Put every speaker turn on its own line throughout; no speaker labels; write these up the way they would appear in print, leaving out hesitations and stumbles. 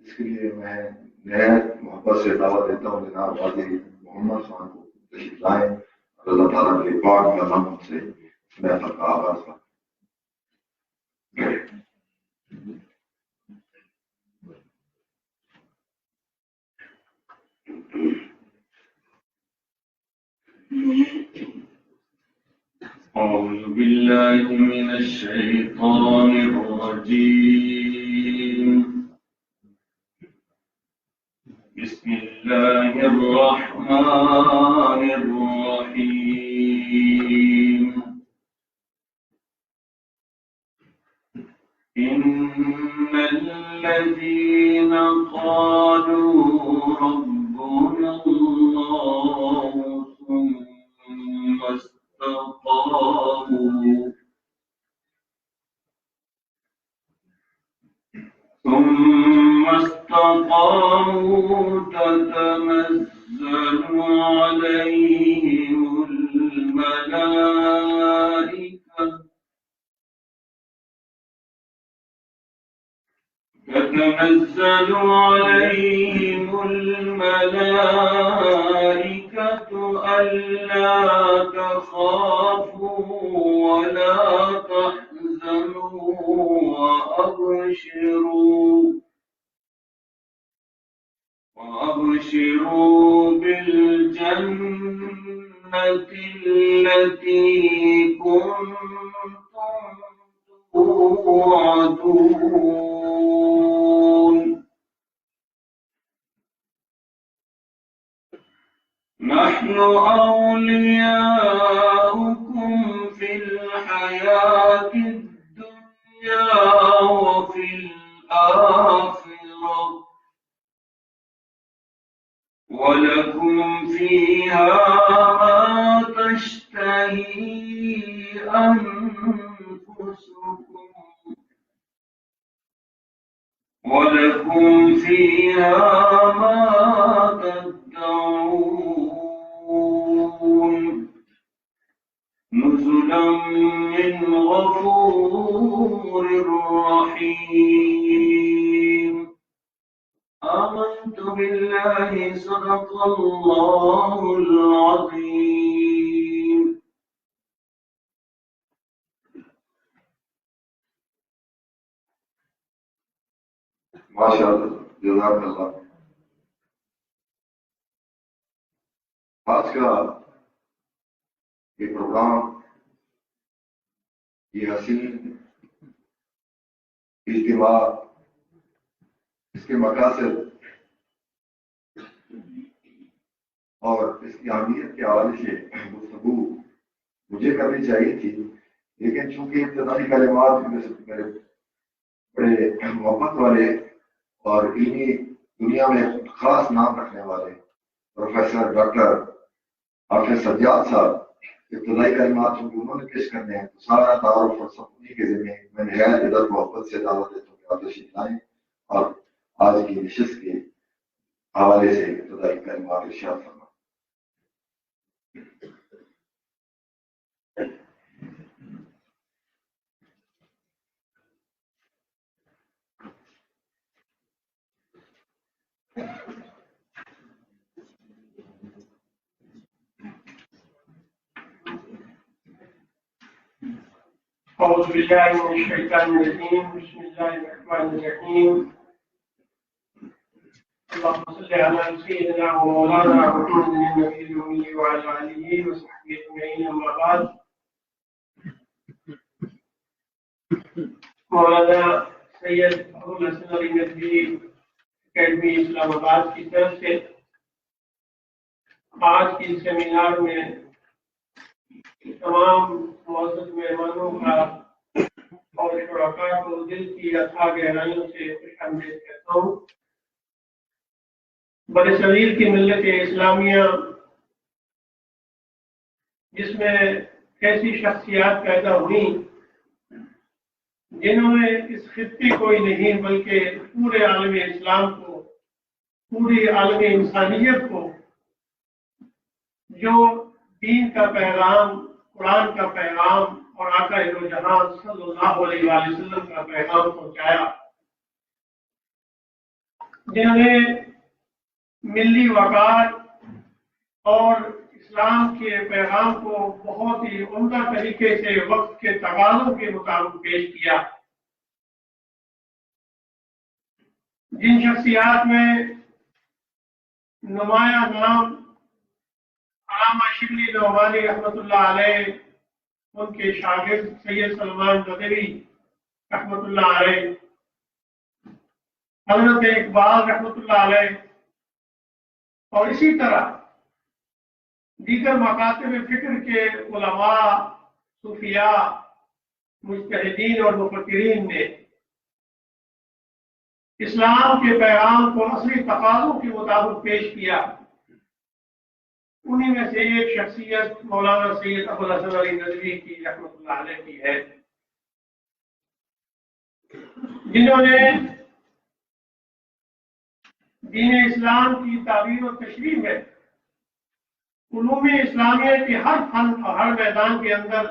اس کے لیے میں نہایت محبت سے دعوت دیتا ہوں جناب قاضی محمد خان کو تشریف لائیں اور اللہ تعالیٰ کے پاک کلام سے محفل کا آغاز کریں.
أعوذ بالله من الشيطان الرجيم. بسم الله الرحمن الرحيم. إن الذين قالوا ربنا الله ثم استقاموا تتنزل عليهم الملائكة ألا تخافوا ولا تحزنوا وأبشروا بالجنة التي كنتم توعدون. نحن أولياؤكم في الحياة الدنيا وفي الآخرة ولكم فيها ما تشتهي أنفسكم ولكم فيها ما تدعون. نزلا من غفور رحيم. آمنت بالله صدق الله العظيم.
ماشاء اللہ جزاک اللہ. آج کا یہ پروگرام یہ حسین اجتماع اس کے مقاصد اور اس کی اہمیت کے حوالے سے گفتگو مجھے کرنی چاہیے تھی، لیکن چونکہ ابتدائی کلمات میرے بڑے محبت والے اور علمی دنیا میں خاص نام رکھنے والے پروفیسر ڈاکٹر حافظ سجاد صاحب ابتدائی کلمات چونکہ انہوں نے پیش کرنے ہیں تو سارا تعارف اور سب انہیں کے ذمہ میں نہایت عزت محبت سے دعوت دیتا ہوں کہ آپ تشریف لائیں اور آج کی نشست کے حوالے سے ابتدائی کلمات ارشاد فرمائیں.
أعوذ بالله من الشيطان الرجيم. بسم الله الرحمن الرحيم. اللهم صل على سيدنا ومولانا محمد النبي الأمي وعلى آله وصحبه أجمعين. أما بعد. مولانا سید ابوالحسن علی ندوی اکیڈمی اسلام آباد کی طرف سے آج کی سیمینار میں تمام معزز مہمانوں کا اور شرکاء کو دل کی اتھا گہرائیوں سے خوش آمدید کہتا ہوں. برصغیر کی ملت اسلامیہ جس میں ایسی شخصیات پیدا ہوئی جنہوں نے اس خطے کو ہی نہیں بلکہ پورے عالم اسلام کو، پوری عالم انسانیت کو جو دین کا پیغام، قرآن کا پیغام اور آقا دو جہاں صلی اللہ علیہ وآلہ وسلم کا پیغام پہنچایا، جنہوں نے ملی وقار اور اسلام کے پیغام کو بہت ہی عمدہ طریقے سے وقت کے تقاضوں کے مطابق پیش کیا. جن شخصیات میں نمایاں نام علامہ شبلی نعمانی رحمۃ اللہ علیہ، ان کے شاگرد سید سلمان ندوی رحمۃ اللہ علیہ، حضرت اقبال رحمۃ اللہ علیہ، اور اسی طرح دیگر مکاتب فکر کے علماء، صوفیاء، مجتہدین اور مفکرین نے اسلام کے پیغام کو عصری تقاضوں کے مطابق پیش کیا. انہی میں سے ایک شخصیت مولانا سید ابوالحسن علی ندوی کی رحمۃ اللہ علیہ کی ہے، جنہوں نے دین اسلام کی تعبیر و تشریح میں علوم اسلامیہ کے ہر فن اور ہر میدان کے اندر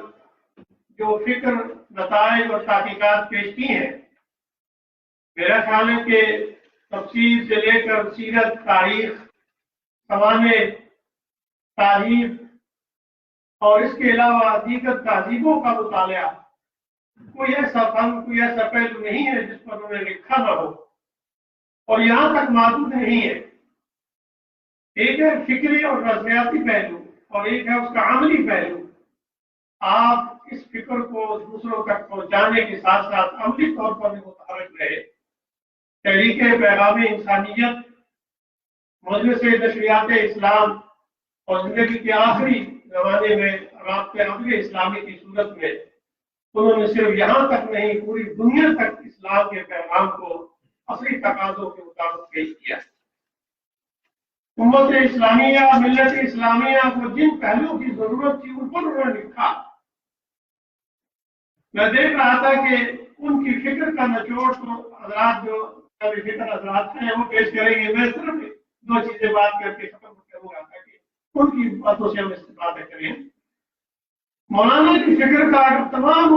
جو فکر، نتائج اور تحقیقات پیش کی ہیں، میرا خیال ہے کہ تفسیر سے لے کر سیرت، تاریخ، سوانح، تاریخ اور اس کے علاوہ دیگر تہذیبوں کا مطالعہ، کوئی ایسا فن، کوئی ایسا پہلو نہیں ہے جس پر انہوں نے لکھا نہ ہو، اور یہاں تک محدود نہیں ہے. ایک ہے فکری اور نظریاتی پہلو اور ایک ہے اس کا عملی پہلو. آپ اس فکر کو دوسروں تک پہنچانے کے ساتھ ساتھ عملی طور پر بھی متحرک رہے. تحریک پیغام انسانیت، مجلس نشریات اسلام اور زندگی کے آخری زمانے میں رابطہ عمل اسلامی کی صورت میں انہوں نے صرف یہاں تک نہیں، پوری دنیا تک اسلام کے پیغام کو عصری تقاضوں کے مطابق پیش کیا. امت اسلامیہ، ملت اسلامیہ کو جن پہلوؤں کی ضرورت تھی ان پر انہوں نے لکھا. میں دیکھ رہا تھا کہ ان کی فکر کا نچوڑ تو حضرات جو فکر حضرات ہیں وہ پیش کریں گے. میں صرف دو چیزیں بات کر کے ختم کروں گا تاکہ ان کی باتوں سے ہم استفادہ کریں. مولانا کی فکر کا اگر تمام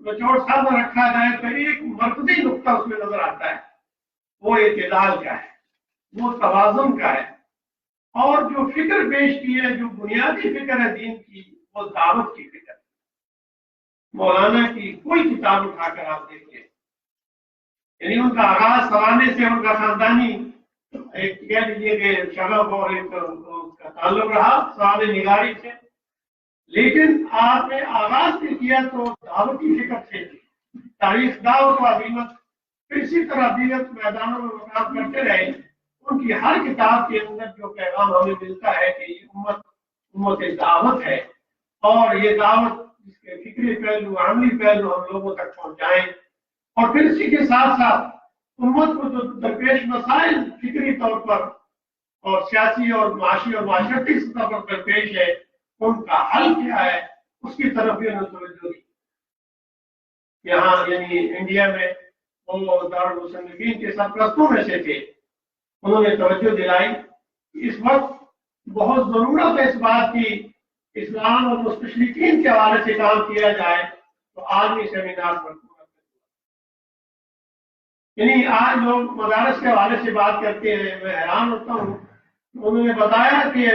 نچوڑ سامنے رکھا جائے تو ایک مرکزی نقطہ اس میں نظر آتا ہے، وہ اعتدال کا ہے، وہ توازن کا ہے. اور جو فکر پیش کی ہے، جو بنیادی فکر ہے دین کی، وہ دعوت کی فکر. مولانا کی کوئی کتاب اٹھا کر آپ دیکھیں، یعنی ان کا آغاز سوانے سے ان کا خاندانی ایک کہہ لیجیے کہ شغف اور ایک کا تعلق رہا سوال نگاری سے، لیکن آپ نے آغاز سے کیا تو دعوتی فکر سے، تاریخ دعوت و عظیمت، پھر اسی طرح دیگر میدانوں میں مقام کرتے رہے. ان کی ہر کتاب کے اندر جو پیغام ہمیں ملتا ہے کہ یہ امت دعوت ہے، اور یہ دعوت جس کے فکری پہلو، عملی پہلو ہم لوگوں تک پہنچائیں. اور پھر اسی کے ساتھ ساتھ امت کو جو درپیش مسائل فکری طور پر اور سیاسی اور معاشی اور معاشرتی سطح پر درپیش ہے، ان کا حل کیا ہے، اس کی طرف بھی انہوں نے توجہ دی. یہاں یعنی انڈیا میں وہ دارالمصنفین کے سرپرستوں میں سے تھے. انہوں نے توجہ دلائی کہ اس وقت بہت ضرورت ہے اس بات کی اسلام اور مستشرقین کے حوالے سے کام کیا جائے. تو عالمی سیمینار پر یعنی آج لوگ مدارس کے حوالے سے بات کرتے ہیں، میں حیران ہوتا ہوں. انہوں نے بتایا کہ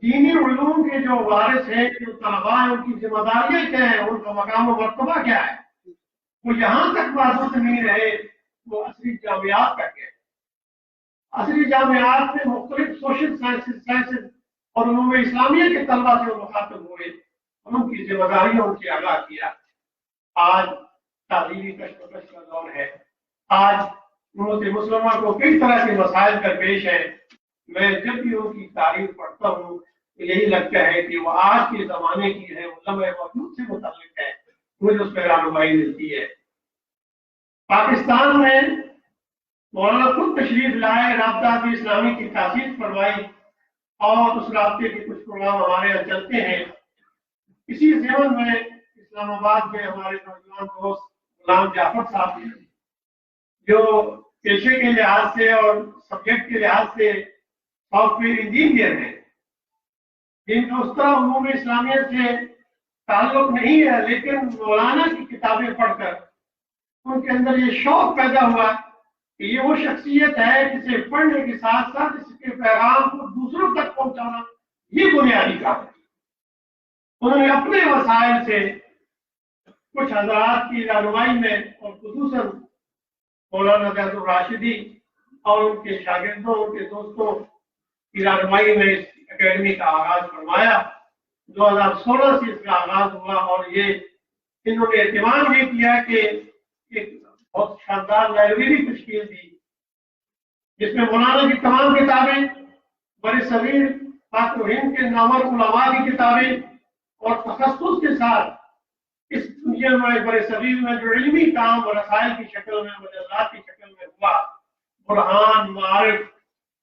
دینی علوم کے جو وارث ہیں، جو طلباء ہیں، ان کی ذمہ داریاں کیا ہیں، ان کا مقام و مرتبہ کیا ہے. وہ یہاں تک محدود نہیں رہے، وہ عصری جامعات تک گئے. عصری جامعات میں مختلف سوشل سائنسز اور علوم اسلامیہ کے طلباء سے مخاطب ہوئے، ان کی ذمہ داریوں ان سے آگاہ کیا. آج تعلیمی کشمکش کا دور ہے. آج امت مسلمہ کو کئی طرح کے مسائل درپیش ہیں. میں جب بھی ان کی تاریخ پڑھتا ہوں تو یہی لگتا ہے کہ وہ آج کے زمانے کی ہے، وہ لمحہ موجود سے متعلق ہے، مجھے اس پہ رہنمائی ملتی ہے. پاکستان میں مولانا خود تشریف لائے، رابطہ اسلامی کی تاسیس فرمائی، اور اس رابطے کے کچھ پروگرام ہمارے یہاں چلتے ہیں. اسی ضمن میں اسلام آباد میں ہمارے نوجوان دوست غلام جعفر صاحب ہیں، جو پیشے کے لحاظ سے اور سبجیکٹ کے لحاظ سے سافٹ ویئر انجینئر ہیں، جن کا اس طرح علوم اسلامیہ سے تعلق نہیں ہے، لیکن مولانا کی کتابیں پڑھ کر ان کے اندر یہ شوق پیدا ہوا کہ یہ وہ شخصیت ہے جسے پڑھنے کے ساتھ ساتھ اس کے پیغام کو دوسروں تک پہنچانا یہ بنیادی کام ہے۔ انہوں نے اپنے وسائل سے کچھ حضرات کی رہنمائی میں اور خصوصاً مولانا زید الراشدی اور ان کے شاگردوں ان کے دوستوں کی رہنمائی میں اس اکیڈمی کا آغاز فرمایا۔ 2016 سے اس کا آغاز ہوا اور یہ انہوں نے اہتمام یہ کیا کہ ایک بہت شاندار لائبریری تشکیل دی جس میں مولانا کی تمام کتابیں، برصغیر پاک و ہند کے نامور علماء کی کتابیں اور تخصص کے ساتھ اس دنیا میں برصغیر میں جو علمی کام اور رسائل کی شکل میں مجلات کی شکل میں ہوا، برہان، معارف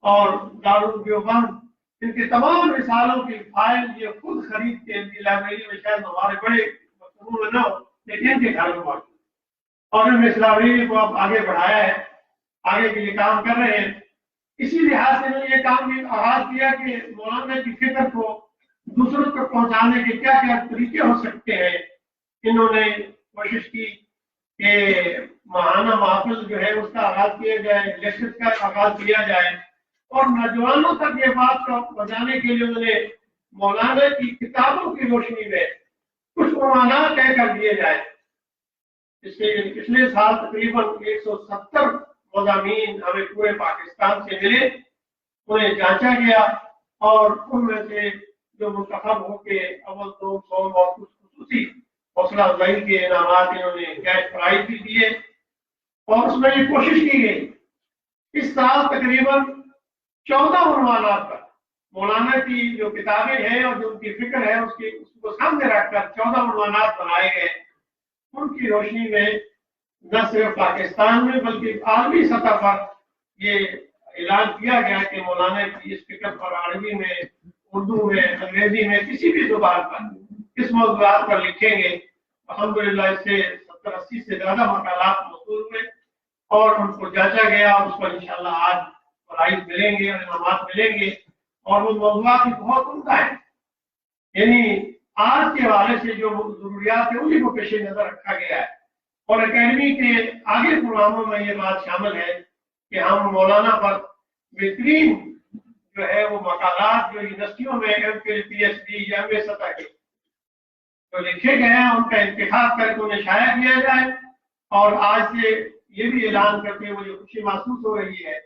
اور دارالدیوبند، ان کے تمام رسالوں کی فائل یہ خود خرید کے ان کی لائبریری میں شاید ہمارے بڑے مقصود میں نہ ہو لیکن ان کے گھر میں موجود، اور انہوں نے اس لائبریری کو اب آگے بڑھایا ہے، آگے کے لیے کام کر رہے ہیں۔ اسی لحاظ سے انہوں نے یہ کام بھی آغاز کیا کہ مولانا کی فکر کو دوسروں تک پہنچانے کے کیا کیا طریقے ہو سکتے ہیں۔ انہوں نے کوشش کی کہ ماہانہ محافل جو ہے اس کا آغاز کیا جائے، لیکچر کا آغاز کیا جائے، اور نوجوانوں تک یہ بات کو پہنچانے کے لیے انہوں نے مولانا کی کتابوں کی روشنی میں کچھ عنوانات طے کر دیے جائے۔ اس سے پچھلے سال تقریباً 170 مضامین ہمیں پورے پاکستان سے ملے، انہیں جانچا گیا اور ان میں سے جو منتخب ہو کے اول 200 اور کچھ خصوصی حوصلہ افزائی کے انعامات انہوں نے کیش پرائز بھی دیے، اور اس میں یہ کوشش کی گئی اس سال تقریباً 14 عنوانات پر مولانا کی جو کتابیں ہیں اور جو ان کی فکر ہے اس کو سامنے رکھ کر 14 عنوانات بنائے گئے۔ ان کی روشنی میں نہ صرف پاکستان میں بلکہ عالمی سطح پر یہ اعلان کیا گیا کہ مولانا کی اس فکر پر عربی میں، اردو میں، انگریزی میں، کسی بھی زبان پر اس موضوعات پر لکھیں گے۔ الحمدللہ اس سے 70-80 سے زیادہ مقالات موصول ہوئے اور ان کو جانچا گیا اور اس پر انشاءاللہ آج پرائز ملیں گے اور انعامات ملیں گے، اور وہ موضوعات بھی بہت عمدہ ہیں۔ یعنی آج کے حوالے سے جو ضروریات ہیں انہیں کو پیش نظر رکھا گیا ہے، اور اکیڈمی کے آگے پروگراموں میں یہ بات شامل ہے کہ ہم مولانا پر بہترین جو ہے وہ مقالات جو یونیورسٹیوں میں MPhil PhD یا MA سطح کے جو لکھے گئے ہیں ان کا انتخاب کر کے انہیں شائع کیا جائے، اور آج سے یہ بھی اعلان کرتے مجھے خوشی محسوس ہو رہی ہے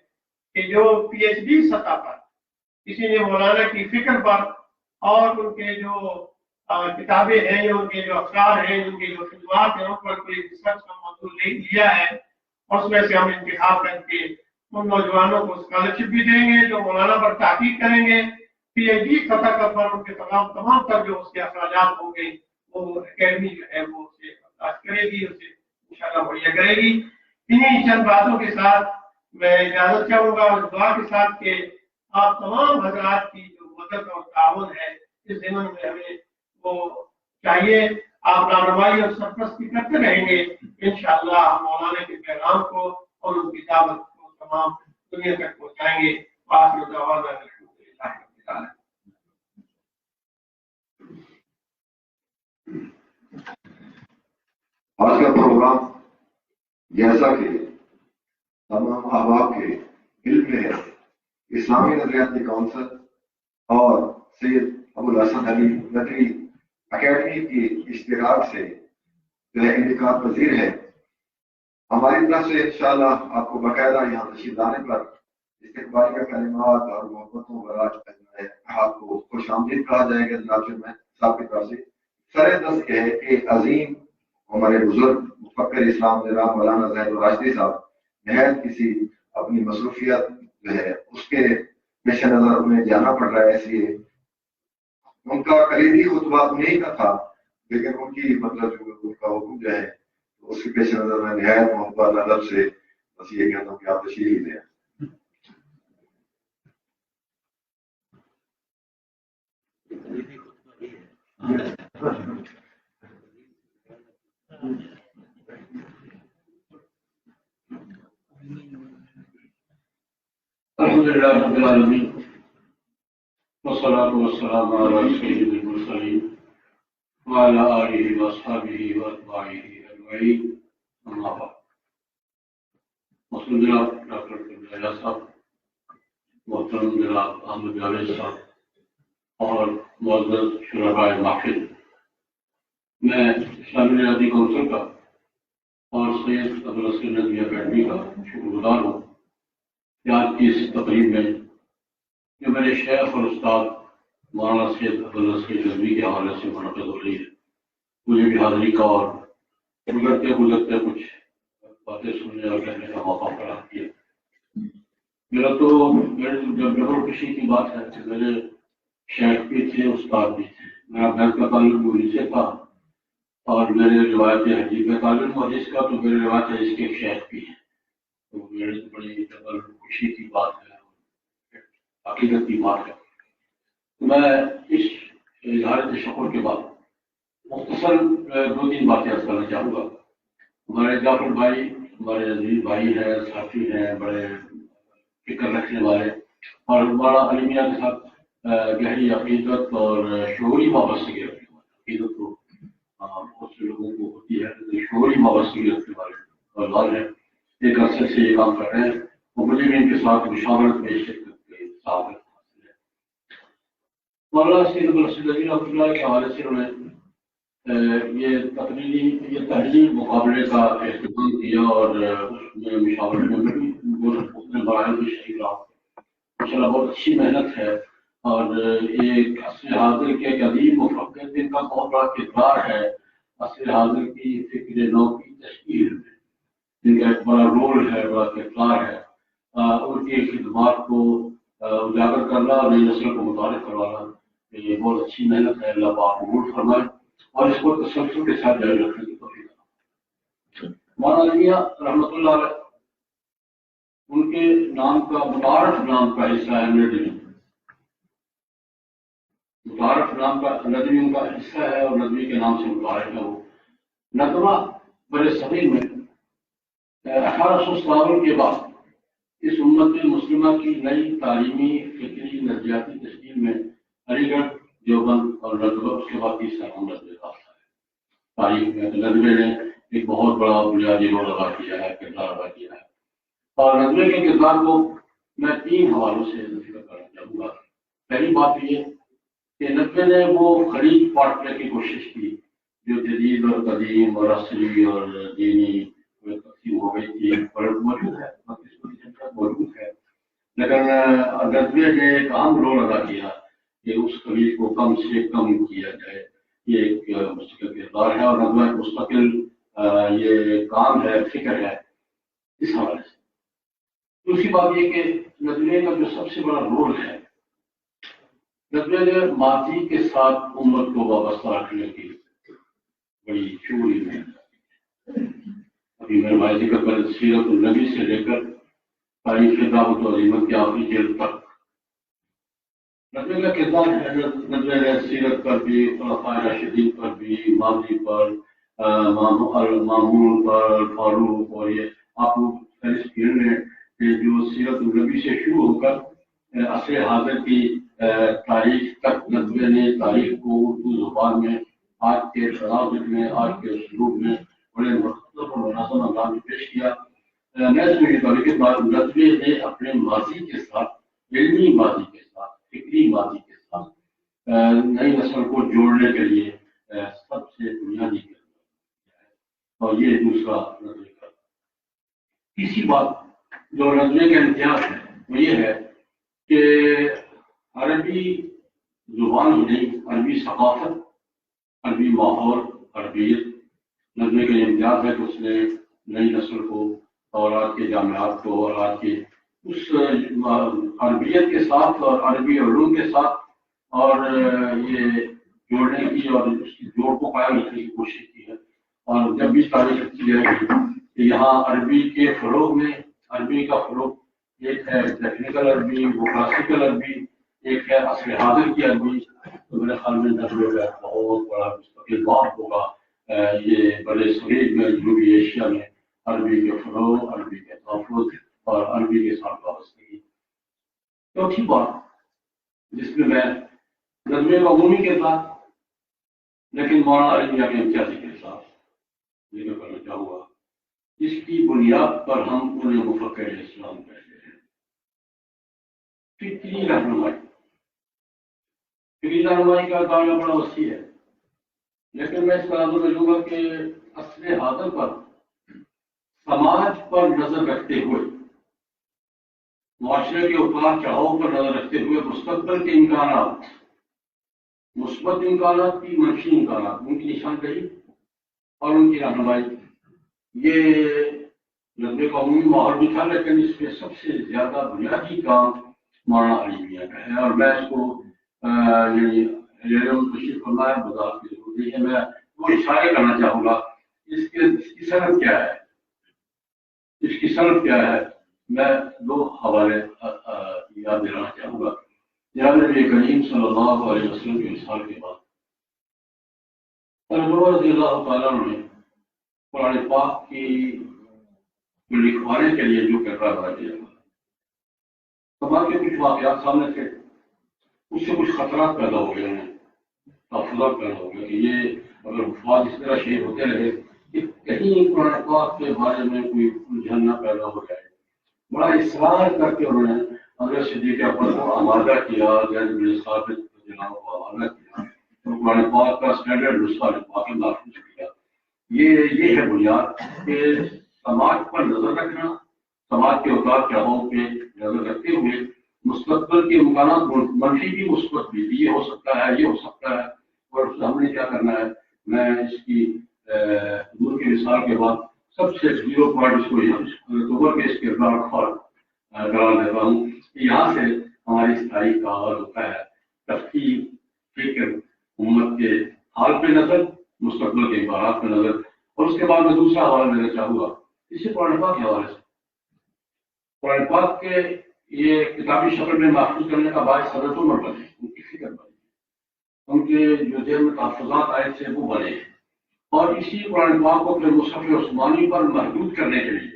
کہ جو PhD سطح پر کسی نے مولانا کی فکر پر اور ان کے جو کتابیں ہیں، ان کے جو افکار ہیں، ان کی جو خدمات ہیں، ان پر کوئی ریسرچ کا موضوع لیا ہے، اور اس میں سے ہم انتخاب کر کے ان نوجوانوں کو اسکالرشپ بھی دیں گے جو مولانا پر تحقیق کریں گے۔ PhD سطح پر ان کے تمام تر جو اس کے اخراجات ہوں گے وہ اکیڈمی جو ہے وہ اسے برداشت کرے گی، اسے انشاءاللہ مہیا کرے گی۔ انہیں چند باتوں کے ساتھ میں اجازت چاہوں گا اور دعا کے ساتھ کہ آپ تمام حضرات کی جو مدد اور تعاون ہے اس ضمن میں ہمیں وہ چاہیے، آپ رہنمائی اور سرپرستی کرتے رہیں گے، انشاءاللہ ہم مولانا کے پیغام کو اور ان کی دعوت کو تمام دنیا تک پہنچائیں گے۔ وآخر دعوانا الحمدللہ رب العالمین۔
آج کا پروگرام جیسا کہ تمام احباب کے علم میں ہے، اسلامی نظریاتی کونسل اور سید ابوالحسن علی ندوی اکیڈمی کی اشتراک سے جو ہے انعقاد پذیر ہے۔ ہماری طرف سے انشاءاللہ آپ کو باقاعدہ یہاں تشریف لانے پر استقبال کا کلمات اور محبتوں برات آپ کو خوش آمدید کہا جائے گا۔ جناب میں صاحب کی طرف سے سر دست ہے کہ عظیم ہمارے بزرگ مفکر اسلام نظام مولانا زید الراشدی صاحب نہایت کسی اپنی مصروفیت جو ہے اس کے پیش نظر انہیں جانا پڑ رہا ہے، اس لیے ان کا کلیدی خطبہ انہیں کا تھا، لیکن ان کی مطلب جو ان کا حکم جو ہے اس کے پیش نظر میں نہایت محبت ادب سے بس یہ کہتا ہوں کہ آپ تشریف لیں۔
الحمدللہ رب العالمین والصلاة والسلام علی سید المرسلین وعلی آلہ واصحابہ واتباعہ اجمعین، اما بعد۔ محترم جناب ڈاکٹر فضل صاحب، محترم جناب احمد جاوید صاحب اور معزز شرکائے محفل، میں اسلامی نژادی کونسل کا اور سید عبدالناصر ندوی اکیڈمی کا شکر گزار ہوں کہ آج کی اس تقریب میں جو میرے شیخ اور استاد مولانا سید عبدالناصر ندوی کے حوالے سے منعقد ہو رہی ہے، مجھے بھی حاضری کا اور گزرتے کچھ باتیں سننے اور کہنے کا موقع فراہم کیا۔ میرا تو جبر خوشی کی بات ہے کہ میرے شیخ بھی تھے، استاد بھی تھے۔ میرا گھر کا تعلق مجھ سے تھا اور میرے روایت حدیث کا تعلق حدیث کا، تو میرے روایت حدیث کے شیخ بھی ہیں، تو میرے بڑی جبر خوشی کی بات ہے، عقیدت کی بات ہے۔ میں اس اظہار تشکر کے بعد مختصر 2-3 باتیں عرض کرنا چاہوں گا۔ ہمارے جعفر بھائی ہمارے عزیز بھائی ہیں، ساتھی ہیں، بڑے فکر رکھنے والے اور بڑا علمیہ کے ساتھ گہری عقیدت اور شعوری وابستگی رکھنے والے۔ عقیدت تو بہت سے لوگوں کو ہوتی ہے، شعوری وابستگی رکھنے والے اور لال ہے، ایک عرصے سے یہ کام کر رہے ہیں اور مجھے بھی ان کے ساتھ مشاورت میں شرکت کے ساتھ حاصل ہے۔ مولانا سید عبدالناصر ندوی رحمۃ اللہ کے حوالے سے انہوں نے یہ تحلیل مقابلے کا اہتمام کیا اور اس میں مشاورت میں بھی اپنے مراحل میں شریک رہا۔ ماشاءاللہ بہت اچھی محنت ہے اور ایک عصر حاضر کے ایک عظیم مفکر جن کا بہت بڑا کردار ہے عصر حاضر کی فکر نو کی تشکیل میں، جن کا ایک بڑا رول ہے، بڑا کردار ہے، ان کی خدمات کو اجاگر کرنا اور نئی نسل کو متعارف کروانا، یہ بہت اچھی محنت ہے۔ اللہ پاک قبول فرمائے اور اس کو تسلسل کے ساتھ جاری رکھنے کی توفیق عطا۔ مولانا علیہ رحمۃ اللہ علیہ، ان کے نام کا متعارف نام کا حصہ ہے ندوی، متعارف نام کا ندوی ان کا حصہ ہے اور ندوی کے نام سے متعارف ہے۔ وہ ندوہ بر صغیر میں 1857 کے بعد اس امت مسلمہ کی نئی تعلیمی فکری نظریاتی تشکیل میں علی گڑھ، دیوبند اور ندوہ، اس کے بعد تیسرا ندوے کا ہے۔ تاریخ میں ندوے نے ایک بہت بڑا بنیادی رول ادا کیا ہے، کردار ادا کیا ہے، اور ندوے کے کردار کو میں 3 حوالوں سے ذکر کرنا چاہوں گا۔ پہلی بات یہ کہ ندوے نے وہ خلیج بانٹنے کی کوشش کی جو جدید اور قدیم اور عصری اور دینی تقسیم ہو گئی تھی، اور موجود ہے، موجود ہے، لیکن ندوے نے ایک اہم رول ادا کیا کہ اس خلیج کو کم سے کم کیا جائے۔ یہ ایک مستقل کردار ہے اور ندوہ ایک مستقل یہ کام ہے، فکر ہے اس حوالے سے۔ دوسری بات یہ کہ ندوے کا جو سب سے بڑا رول ہے، ندوے نے ماضی کے ساتھ امت کو وابستہ رکھنے کی بڑی شعوری محنت۔ ابھی میرے بھائی ذکر پر سیرت النبی سے لے کر تاریخ دعوت و عظیمت کے آخری جلد تک ندوے کا کردار ہے۔ ندوے نے سیرت پر بھی، خلفائے راشدین پر بھی، ماضی پر، مامون پر، فاروق، اور یہ آپ لوگ فہرست کر رہے ہیں کہ جو سیرت النبی سے شروع ہو کر عصر حاضر کی تاریخ تک ندوے نے تاریخ کو اردو زبان میں آج کے تناظر میں، آج کے اسلوب میں بڑے مختصر اور منظم انداز میں پیش کیا۔ میں سمجھتا ہوں کہ ندوے نے اپنے ماضی کے ساتھ، علمی ماضی کے ساتھ، فکری ماضی کے ساتھ نئی نسل کو جوڑنے کے لیے سب سے بنیادی کردار ہے، اور یہ دوسرا ندوے کا۔ تیسری بات جو ندوے کا امتیاز ہے وہ یہ ہے کہ عربی زبان ہی نہیں، عربی ثقافت، عربی ماحول، عربیت، ندوے کا یہ امتیاز ہے کہ اس نے نئی نسل کو اور آج کے جامعات کو اور آج کے اس عربیت کے ساتھ اور عربی علوم کے ساتھ اور یہ جوڑنے کی اور اس کی جوڑ کو قائم رکھنے کی کوشش کی ہے۔ اور جب بھی تاریخ اچھی رہے گی کہ یہاں عربی کے فروغ میں، عربی کا فروغ ایک ہے ٹیکنیکل عربی، وہ کلاسیکل عربی، ایک ہے عصر حاضر کی عربی، تو میرے خیال میں ندوے کا بہت بڑا مستقل باب ہوگا یہ بڑے صغیر میں، جنوبی ایشیا میں عربی کے فروغ، عربی کے تحفظ اور عربی کے ساتھ وابستگی۔ چوتھی بات جس میں میں ندوے کا عمومی کردار لیکن مولانا علیہ کے امتیازی کے ساتھ ذکر کرنا چاہوں گا جس کی بنیاد پر ہم انہیں مفکر اسلام کہتے ہیں. فکری رہنمائی کا دائرہ بڑا وسیع ہے، لیکن میں اس کا میں لوں گا کہ اصل حاضر پر سماج پر نظر رکھتے ہوئے، معاشرے کے اتار چڑھاؤ پر نظر رکھتے ہوئے مستقبل کے امکانات، مثبت امکانات کی منفی امکانات، ان کی نشاندہی اور ان کی رہنمائی. یہ لگنے کا عمومی ماحول بھی تھا، لیکن اس میں سب سے زیادہ بنیادی کام مولانا علی میاں کا ہے. اور میں اس کو تشریف کرنا ہے، وضاحت کی ضرورت نہیں ہے. میں وہ اشارے کرنا چاہوں گا اس کی صنعت کیا ہے، اس کی صنعت کیا ہے. میں دو حوالے یاد دلانا چاہوں گا. جناب نبی کریم صلی اللہ علیہ وسلم کے وصال کے بعد حضرت رضی اللہ تعالیٰ نے قرآن پاک کی لکھوانے کے لیے جو کردار ادا کیا، سماج کے کچھ واقعات سامنے تھے، اس سے کچھ خطرات پیدا ہو گئے ہیں، تحفظات پیدا ہو گئے کہ یہ اگر حفاظ اس طرح شیئر ہوتے رہے کہ کہیں قرآن پاک کے بارے میں کوئی الجھن نہ پیدا ہو جائے. بڑا اصرار کر کے انہوں نے حضرت صدیق اکبر کو آمادہ کیا، زید بن ثابت جناب کو آمادہ کیا اور قرآن پاک کا اسٹینڈرڈ نسخہ پاک نافذ کیا. یہ ہے بنیاد کہ سماج پر نظر رکھنا، سماج کے اتار چڑھاؤ پہ نظر رکھتے ہوئے مستقبل کے امکانات منفی بھی مثبت بھی، یہ ہو سکتا ہے، یہ ہو سکتا ہے، اور ہم نے کیا کرنا ہے. میں اس کی حضور کی مثال کے بعد سب سے 0 پوائنٹ اس کو کے اس کردار قرار دیتا ہوں کہ یہاں سے ہماری استھائی کا آغاز ہوتا ہے. تفکیر، فکر، امت کے حال پہ نظر، مستقبل کے امکانات پہ نظر. اور اس کے بعد میں دوسرا حوالہ دینا چاہوں گا اسی قرآن پاک کے حوالے سے. قرآن پاک کے یہ کتابی شکل میں محفوظ کرنے کا باعث حضرت عمر بنے، ان کی فکر بنے، ان کے جو ذہن میں تحفظات آئے تھے وہ بنے. اور اسی قرآن پاک کو پھر مصحف عثمانی پر محدود کرنے کے لیے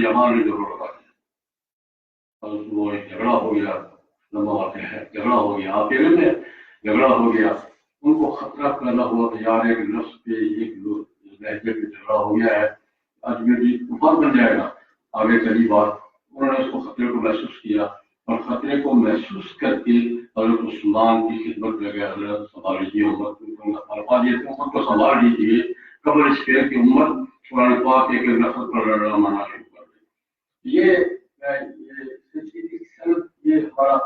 یمان نے ضرورت آ گیا. وہ ایک جھگڑا ہو گیا، لمبا واقعہ ہے، جھگڑا ہو گیا، اکیلے میں جھگڑا ہو گیا. ان کو خطرہ پیدا ہوا کہ یار ایک نفس پہ ایک لہجے پہ جھگڑا ہو گیا ہے، آج میری طوفان بن جائے گا. آگے چلی بات، انہوں نے اس کو خطرے کو محسوس کیا اور خطرے کو محسوس کر کے حضرت عثمان کی خدمت میں گئے. حضرت سنبھال لیجیے امت کو، سنبھال لیجیے قبل اس کے کہ امت قرآن پاک ایک نفر پر لڑنا منع شروع کر دے. یہ ہمارا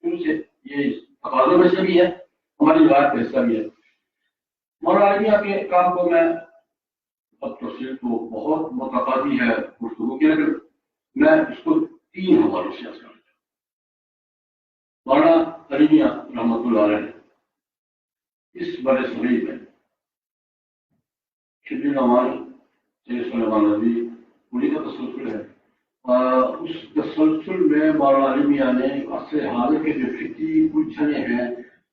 شروع سے یہ تقاضوں میں سے بھی ہے، ہماری روایت کا حصہ بھی ہے. مولانا علی کے کام کو میں اب تفصیل تو بہت متقاضی ہے گفتگو کی، لیکن میں اس کو 3 حوالوں سے کرنا چاہوں. مولانا علی رحمۃ اللہ علیہ نے اس بڑے صغیر میں شبلی نعمان سید سلیمان نبی انہیں کا تسلسل ہے. اس تسلسل میں مولانا علی میاں نے اصل حاضر کے جو فکری الجھنیں ہیں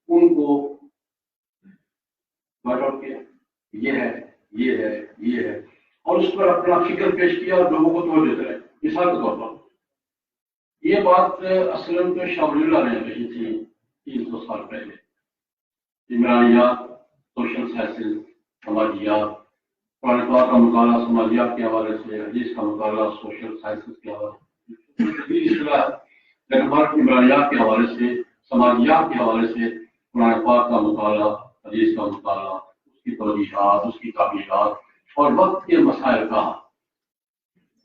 ان کو بٹ کے یہ ہے، یہ ہے، یہ ہے، اور اس پر اپنا فکر پیش کیا اور لوگوں کو توجہ دلائی. مثال کے طور پر یہ بات اصل میں شاہ ولی اللہ نے کہی تھی 300 سال پہلے. عمرانیات، سوشل سائنسز، سماجیات، قرآن پاک کا مطالعہ سماجیات کے حوالے سے، حدیث کا مطالعہ سوشل سائنسز کے حوالے سے، عمرانیات کے حوالے سے، سماجیات کے حوالے سے قرآن پاک کا مطالعہ، حدیث کا مطالعہ، اس کی توجیحات، اس کی تعبیرات اور وقت کے مسائل کا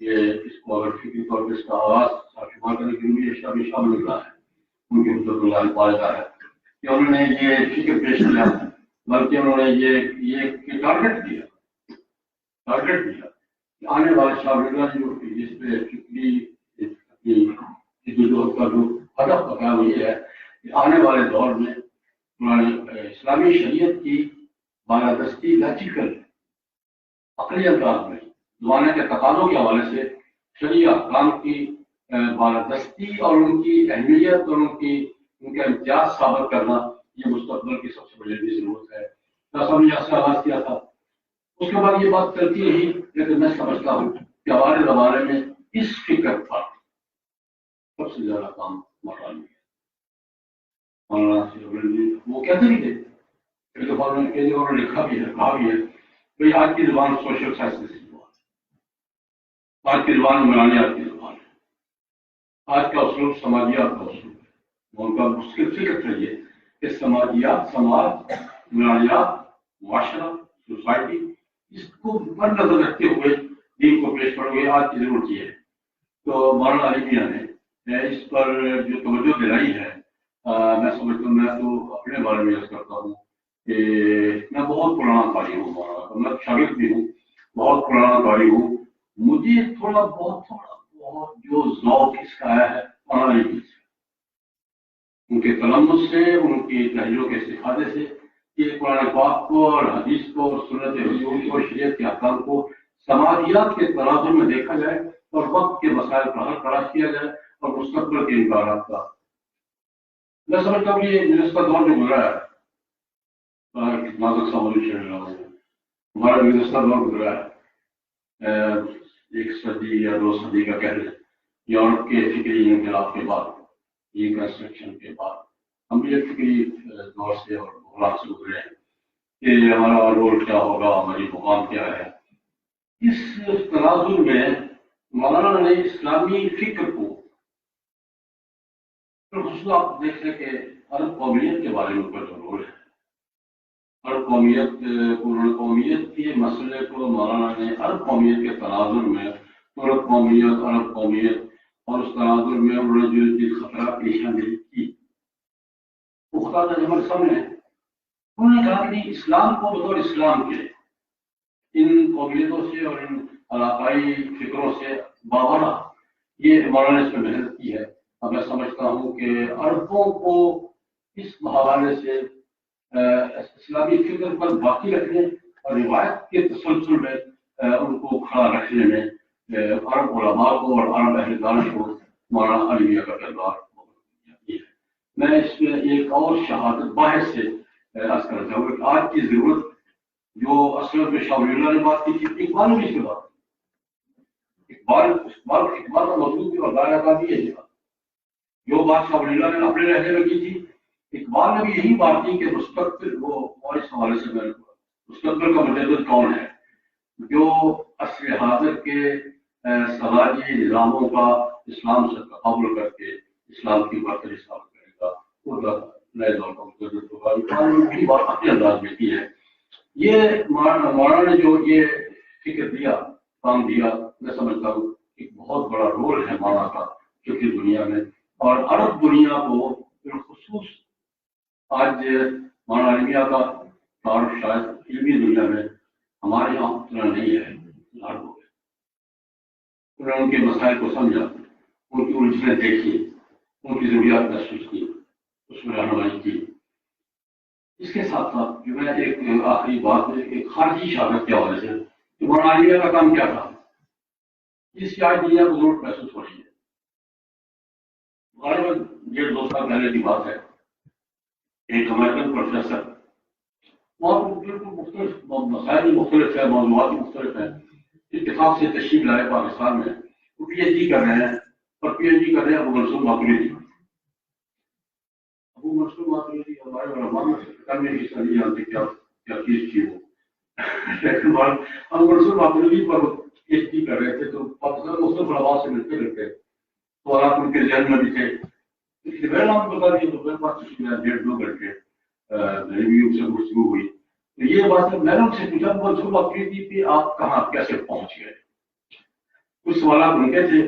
یہ اس کو اگر فکری طور پر اس کا آغاز شمار کرنے کے لیے شامل ہو رہا ہے. ان کے حضرت اللہ پایا ہے کہ انہوں نے یہ فکر پیش کیا، بلکہ انہوں نے یہ ٹارگٹ دیا کہ آنے والے شاہ جو جس پہ فکری کا جو ہدف پکا وہ یہ ہے کہ آنے والے دور میں اسلامی شریعت کی بالادستی لاجیکل عقلی انداز میں زمانے کے تقاضوں کے حوالے سے شرعی احکام کی بالادستی اور ان کی اہمیت اور ان کا امتیاز ثابت کرنا یہ مستقبل کی سب سے بڑی ضرورت ہے. ہم نے سے آغاز کیا تھا، اس کے بعد یہ بات چلتی رہی، لیکن میں سمجھتا ہوں کہ ہمارے زمانے میں اس فکر پر سب سے زیادہ کام مولانا وہ کہتے نہیں تھے، انہوں نے لکھا بھی ہے، کہا بھی ہے بھائی آج کی زبان سوشل سائنس کی زبان ہے، آج کی زبان عمرانیات کی زبان ہے، آج کا اسلوب سماجیات کا اسلوب ہے. ان کا مشکل فکر چاہیے کہ سماجیات، سماج، عمرانیات، معاشرہ، سوسائٹی، اس کو مد نظر رکھتے ہوئے دین کو پیش کرو گے. آج کی ضرورت یہ ہے. تو مولانا علی میاں نے اس پر جو توجہ دلائی ہے، میں سمجھتا ہوں، میں تو اپنے بارے میں عرض کرتا ہوں کہ میں بہت پرانا قاری ہوں مولانا کا، میں شاگرد بھی ہوں، بہت پرانا قاری ہوں. مجھے تھوڑا بہت جو ذوق اس کا آیا ہے مولانا علی میاں سے، ان کے تلمس سے، ان کی تحریروں کے استفادے سے، کہ قرآن پاک کو اور حدیث کو اور سنت رسول کو، شریعت کے احکام کو سماجیات کے تناظر میں دیکھا جائے اور وقت کے مسائل کا حل تلاش کیا جائے اور مستقبل کے امکانات کا. میں سمجھتا ہوں کہ جس کا دور جو گزرا ہے، نازک سمجھ چل رہا ہوں، ہمارا گزشتہ دور گزرا ہے 1 صدی یا 2 صدی کا کہہ لیں، یورپ کے فکری انقلاب کے بعد، ریکنسٹرکشن کے بعد ہم بھی ایک فکری دور سے اور بحران سے گزرے ہیں کہ ہمارا رول کیا ہوگا، ہماری مقام کیا ہے. اس تناظر میں مولانا نے اسلامی فکر کو، خصوصاً آپ دیکھ لیں کہ عرب قومیت کے بارے میں ان کا جو رول ہے، عرب قومیت کے مسئلے کو مولانا نے عرب قومیت کے تناظر میں، ترک قومیت، عرب قومیت، اور اس تناظر میں انہوں نے جو خطرات کی نشاندہی کی، پختہ ترجمہ سامنے. انہوں نے کہا کہ اسلام کو بطور اسلام کے ان قومیتوں سے اور ان علاقائی فکروں سے باورہ، یہ مولانا نے اس میں محنت کی ہے. اب میں سمجھتا ہوں کہ عربوں کو اس حوالے سے اسلامی فکر پر باقی رکھنے اور روایت کے تسلسل میں ان کو کھڑا رکھنے میں عرب علماء کو اور عرب اہل دانش کو مولانا علی میاں کا کردار ہے. میں اس میں ایک اور شہادت باعث سے عرض کرنا چاہوں گا کہ آج کی ضرورت جو اصل میں شاہ ولی اللہ نے بات کی تھی، اقبال نے بھی اس کے بعد اقبال کا موجود بھی اور دائرہ کا بھی یہی بات، جو بات شاہ ولی اللہ نے اپنے لہجے میں کی تھی، اقبال نے بھی یہی بات کی کہ مستقبل وہ، اور اس حوالے سے میں نے مستقبل کا مجدد کون ہے جو عصر حاضر کے سماجی نظاموں کا اسلام سے تقابل کر کے اسلام کی برتری ثابت کرے گا، وہ نئے دور کا مجدد ہوگا. اقبال نے وہی بات اپنے انداز میں کی ہے. یہ مولانا نے جو یہ فکر دیا، کام دیا، میں سمجھتا ہوں ایک بہت بڑا رول ہے مولانا کا فکری دنیا میں، اور عرب دنیا کو بالخصوص آج مولانا علی میاں کا تعارف شاید علمی دنیا میں ہمارے یہاں اتنا نہیں ہے. انہوں نے ان کے مسائل کو سمجھا، ان کی الجھنیں دیکھی، ان کی ضروریات محسوس کی، اس میں رہنمائی کی. اس کے ساتھ ساتھ جو میں ایک آخری بات ایک خارجی شاگرد کے حوالے سے کہ مولانا علی میاں کا کام کیا تھا، اس کی آج دنیا کو ضرورت محسوس ہو رہی ہے. غالباً 1.5-2 سال پہلے کی بات ہے، ایک امریکن پروفیسر، اور بالکل مختلف مسائل مختلف ہیں، موضوعات مختلف ہیں، اتفاق سے تشریف لائے پاکستان میں. وہ پی ایچ ڈی کر رہے ہیں، اور پی ایچ ڈی کر رہے ہیں ابو منصور ماتریدی. ابو منصور ماتریدی ہمارے علماء میں سے کم حصہ نہیں جانتے کیا چیز تھی وہ، لیکن ابو منصور ماتریدی پر پی ایچ ڈی کر رہے تھے تو پاکستان مختلف علماء سے ملتے رہتے، سوالات ان کے ذہن میں بھی تھے. اس لیے میرا نام بتا دیے تو میرے پاس 1.5-2 گھنٹے میری بھی ان سے گفتگو ہوئی. تو یہ بات میں نے ان سے پوچھا منصور ماتریدی کہ آپ کہاں کیسے پہنچ گئے. کچھ سوالات ان کے تھے،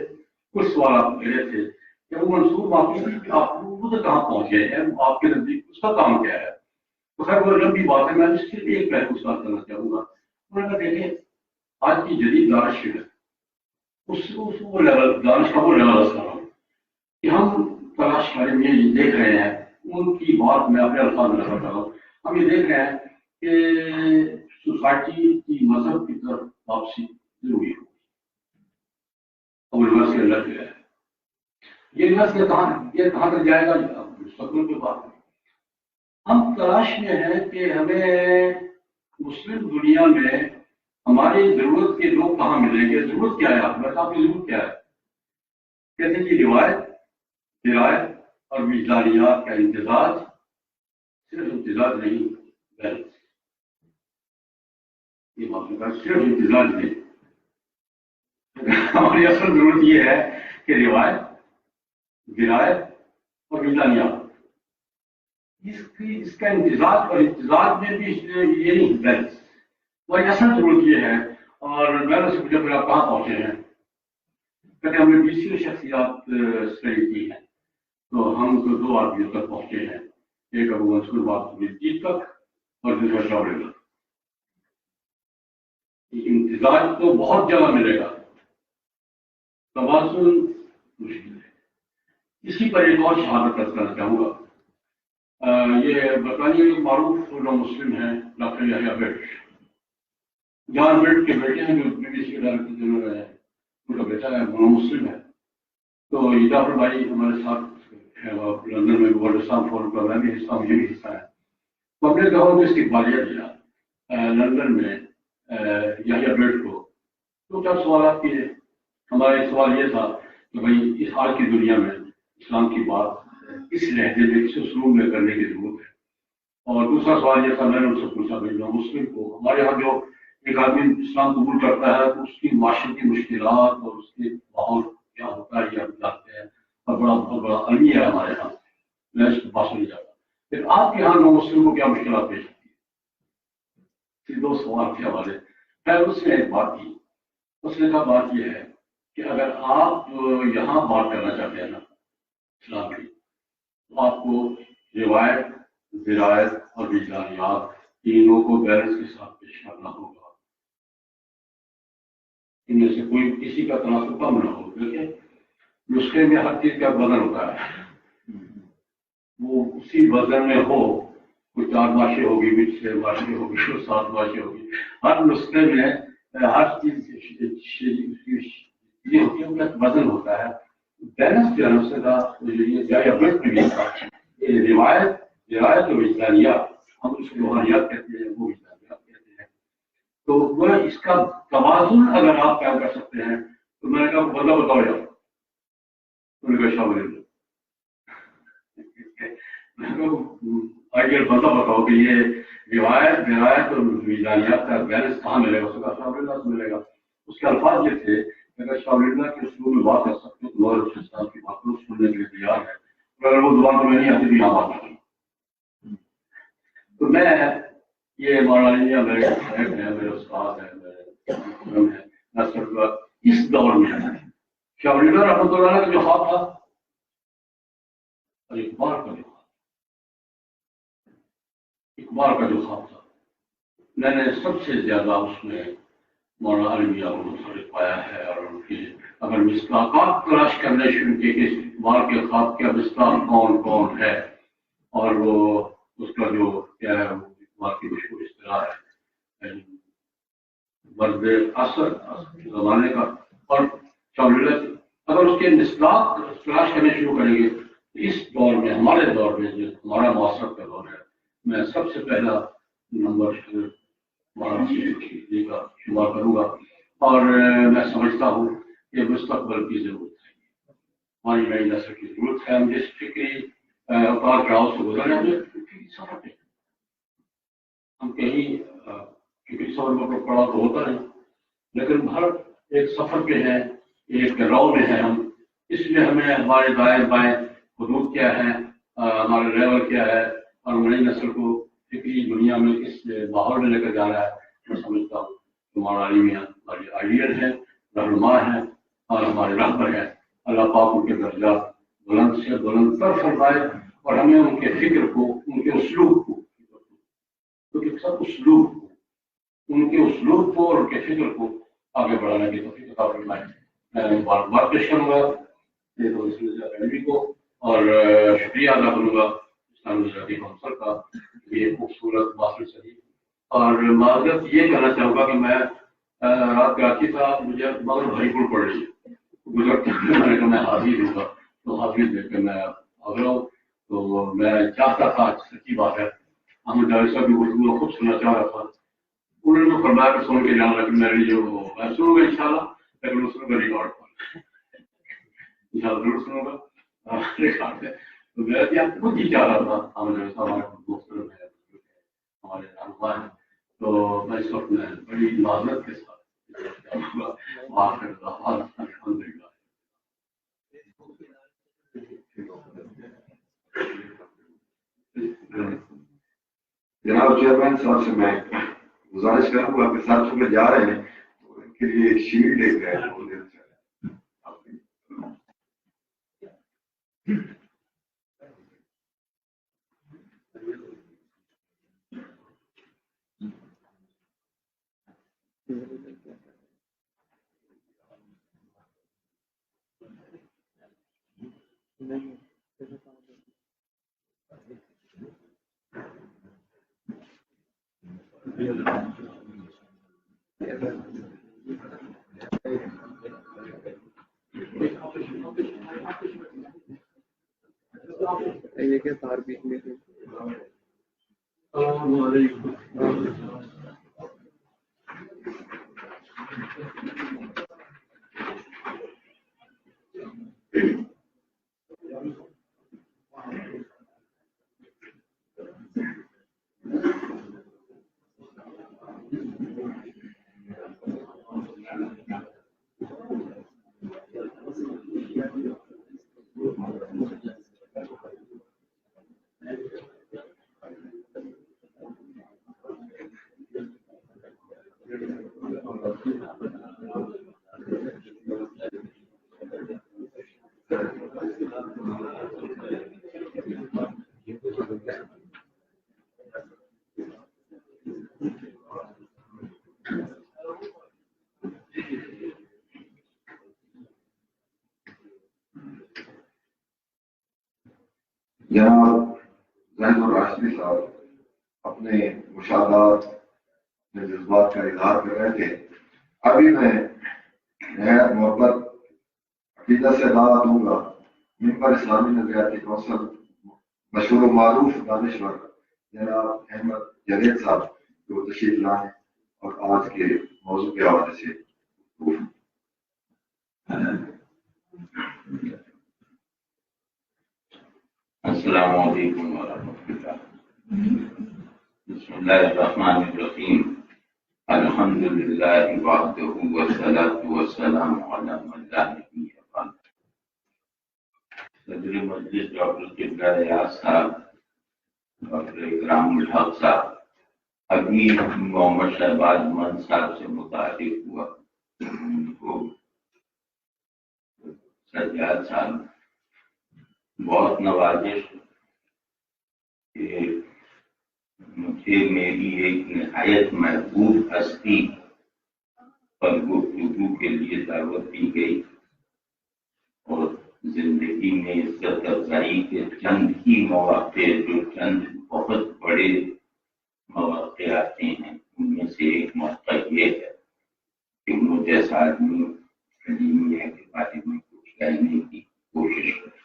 کچھ سوالات میرے تھے کہ وہ منصور ماتریدی آپ ادھر کہاں پہنچ گئے ہیں، آپ کے نزدیک اس کا کام کیا ہے. تو خیر وہ لمبی بات ہے، میں اس سے ایک پہلو سوال کرنا چاہوں گا. انہوں نے کہا دیکھیں آج کی جدید دانش ہے، اس وہ لیول دانش کا وہ لیول کر رہا ہوں کہ ہم تلاش کریں میں یہ دیکھ رہے ہیں، ان کی بات میں اپنے الفاظ میں رکھا رہا ہوں، ہم یہ دیکھ رہے ہیں کہ سوسائٹی کی مذہب کی طرف واپسی ضروری ہو. اب ریورس کے لگ گیا ہے، یہ ریورس کے کہاں تک جائے گا مستقبل کی بات ہے. ہم تلاش میں ہیں کہ ہمیں مسلم دنیا میں ہماری ضرورت کے لوگ کہاں ملیں گے. ضرورت کیا ہے آپ کی ضرورت کیا ہے؟ کہتے ہیں کہ روایت، درایت اور وجدانیات کا امتزاج، صرف امتزاج نہیں بیلنس. یہ معلوم کا صرف انتظار دیں. ہماری اصل ضرورت یہ ہے کہ روایت، درایت اور وجدانیات، اس کا انتظار اور انتظار میں بھی یہ نہیں بیلنس، ہماری اصل ضرورت یہ ہے. اور میں نے سے پوچھا پھر آپ کہاں پہنچے ہیں؟ کہتے ہم نے 20 شخصیات اسٹڈی کی ہیں، تو ہم تو 2 آدمیوں تک پہنچے ہیں، ایک ابو منصور باقی تک اور دوسرا شعبے تک. انتظار تو بہت جگہ ملے گا، توازن مشکل ہے. اسی پر ایک اور شہادت کرنا چاہوں گا. یہ برطانیہ ایک معروف مسلم ہیں ڈاکٹر یحییٰ بٹ، جان بٹ کے بیٹے ہیں جو BBC کے ڈائریکٹر جنرل ہے، ان کا بیٹا ہے مسلم ہے. تو یہ ڈاکٹر بھائی ہمارے ساتھ لندن میں ورلڈ اسلام فورم کا میں بھی حصہ ہوں، یہ بھی حصہ ہے. تو ہم نے دور میں استقبالیہ دیا لندن میں یحییٰ بٹ کو. تو 4 سوالات کیے. ہمارا ایک سوال یہ تھا کہ بھائی اس حال کی دنیا میں اسلام کی بات اس لہجے میں، اس اسلوب میں کرنے کی ضرورت ہے. اور دوسرا سوال یہ تھا، میں نے ان سے پوچھا بھائی مسلم کو ہمارے یہاں جو ایک آدمی اسلام قبول کرتا ہے اس کی معاشرتی مشکلات اور اس کے ماحول کیا ہوتا ہے یہ ہم جانتے ہیں، اور بہت بڑا المی ہے ہمارے یہاں، میں اس بات نہیں جاتا. پھر آپ کے یہاں نو مسلم کو کیا مشکلات پیش آتی ہے؟ 2 سوال کے حوالے. پھر اس نے ایک بات کی، اس نے کہا بات یہ ہے کہ اگر آپ یہاں بات کرنا چاہتے ہیں نا اسلام کی، تو آپ کو روایت، درایت اور وجدانیات تینوں کو بیلنس کے ساتھ پیش کرنا ہوگا. ان میں سے کوئی کسی کا تناسب کم نہ ہو. دیکھیں نسخے میں ہر چیز کا وزن ہوتا ہے، وہ اسی وزن میں ہو. کوئی 4 باشیں ہوگی، کوئی 6 باشیں ہوگی، کوئی 7 باشیں ہوگی. ہر نسخے میں ہر چیز یہ ہوتی ہے، ان کا وزن ہوتا ہے. بیلنس جو ہے نسخے کا روایت، درایت اور وجدانیات، ہم اس کو روحانیات کہتے ہیں، وہ وجدانیات کہتے ہیں. تو وہ اس کا توازن اگر آپ قائم کر سکتے ہیں تو میں نے کہا بندہ بتاؤ یار، انہوں نے کہا شامل آئیڈیل بندہ بتاؤ کہ یہ روایت، درایت اور وجدانیات کا بیلنس کہاں ملے گا؟ اس کا شامل سے ملے گا. اس کے الفاظ یہ تھے کہ اگر شامل کے اسلوب میں بات کر سکتے تو نور اسلام کی بات کو سننے کے لیے تیار ہے، اور اگر وہ زبان تو میں نہیں آتی تو یہاں بات کروں. تو میں یہ مولانا میرے صاحب ہیں، میرے استاد ہیں، میرے اس دور میں شاہ ولی اللہ رحمۃ اللہ علیہ کا جو خواب تھا، اور اقبال کا جو خواب تھا، میں نے سب سے زیادہ اس میں مولانا علی کو منفرد پایا ہے. اور ان کی اگر مصداقات تلاش کرنے شروع کیے کہ اقبال کے خواب کا مصداق کون کون ہے، اور وہ اس کا جو کیا ہے اقبال کی مشہور اصطلاح ہے مرد اثر زمانے کا، اور اگر اس کے مصداق تلاش کرنے شروع کریں گے اس دور میں، ہمارے دور میں جو ہمارا معاصرت کا دور ہے، میں سب سے پہلا نمبر کا شمار کروں گا. اور میں سمجھتا ہوں کہ مستقبل کی ضرورت ہے، ہماری نئی نسل کی ضرورت ہے. ہم جس فکری اتار چڑھاؤ سے گزر رہے ہیں، فکری سفر پہ ہم کہیں فکری سفر میں پڑا تو ہوتا ہے، لیکن ہر ایک سفر پہ ہے، ایک رو میں ہے ہم. اس لیے ہمیں ہمارے دائیں بائیں حدود کیا ہے، ہمارا لیول کیا ہے، اور نئی نسل کو فکری دنیا میں کس ماحول میں لے کر جا رہا ہے. میں سمجھتا ہوں تمہارا عالمیاں ہماری آئیڈیل ہے، رہنما ہے اور ہمارے رہبر ہے. اللہ پاک ان کے درجات بلند سے بلند تر فرمائے، اور ہمیں ان کے فکر کو، ان کے اسلوب کو، کیونکہ سب اسلوب کو، ان کے اسلوب کو اور ان کے فکر کو آگے بڑھانے کی توفیق عطا فرمائے. میں بار بار پیش کروں گا کو، اور شکریہ ادا کروں گا اسلامی نژادی کونسل کا یہ خوبصورت باسل شریف. اور معذرت یہ کہنا چاہوں گا کہ میں رات کراچی تھا، مجھے مگر بھری پور پڑ رہی ہے گزرتے ہوئے، میں نے کہا میں حاضر ہوں گا، تو حاضر دیکھ کے میں حاضر ہوں. تو میں چاہتا تھا، سچی بات ہے، ہم ڈاکٹر صاحب کی گفتگو خود سننا چاہ رہا تھا. انہوں نے فرمایا کہ سن کے جانا، لیکن میرے جو میں سنوں گا انشاءاللہ، لیکن اس میں ریکارڈ پر انشاءاللہ ضرور سنوں گا ریکارڈ ہے. تو میرا خود ہی چاہ رہا تھا، ہمارے دوست ہیں، ہمارے رہنما ہیں، تو میں اس وقت میں بڑی معذرت کے ساتھ الحمدللہ.
جناب چیئرمین صاحب سے میں گزارش کروں گا کہ سر چونکہ جا رہے ہیں تو ان کے لیے شیلڈ لے گئے
یہ کیا تار بیچ میں تھے.
جناب زاہد الراشدی صاحب اپنے مشاہدات اپنے جذبات کا اظہار کر رہے تھے. ابھی میں نہایت محبت عقیدت سے دعوت دوں گا ممبر اسلامی نظریاتی کونسل مشہور و معروف دانشور جناب احمد جاوید صاحب جو تشریف لائیں اور آج کے موضوع کے حوالے سے
السلام علیکم ورحمۃ اللہ. بسم اللہ الرحمن الرحیم. الحمد للہ وحدہ والصلاۃ والسلام علی من لا نبی بعدہ. صدر مجلس ڈاکٹر قبلہ ریاض صاحب، ڈاکٹر اکرام الحق صاحب، ابھی محمد شہباز من صاحب سے متعارف ہوا. ان کو سجاد صاحب بہت نوازش کہ مجھے میری ایک نہایت محبوب ہستی پر گفتگو کے لیے دعوت دی گئی اور زندگی میں عزت افزائی کے چند ہی مواقع جو چند بہت بڑے مواقع آتے ہیں ان میں سے ایک موقع یہ ہے کہ مجھ جیسا آدمی کلیمیہ کے بارے میں کچھ کہنے کی کوشش کرے.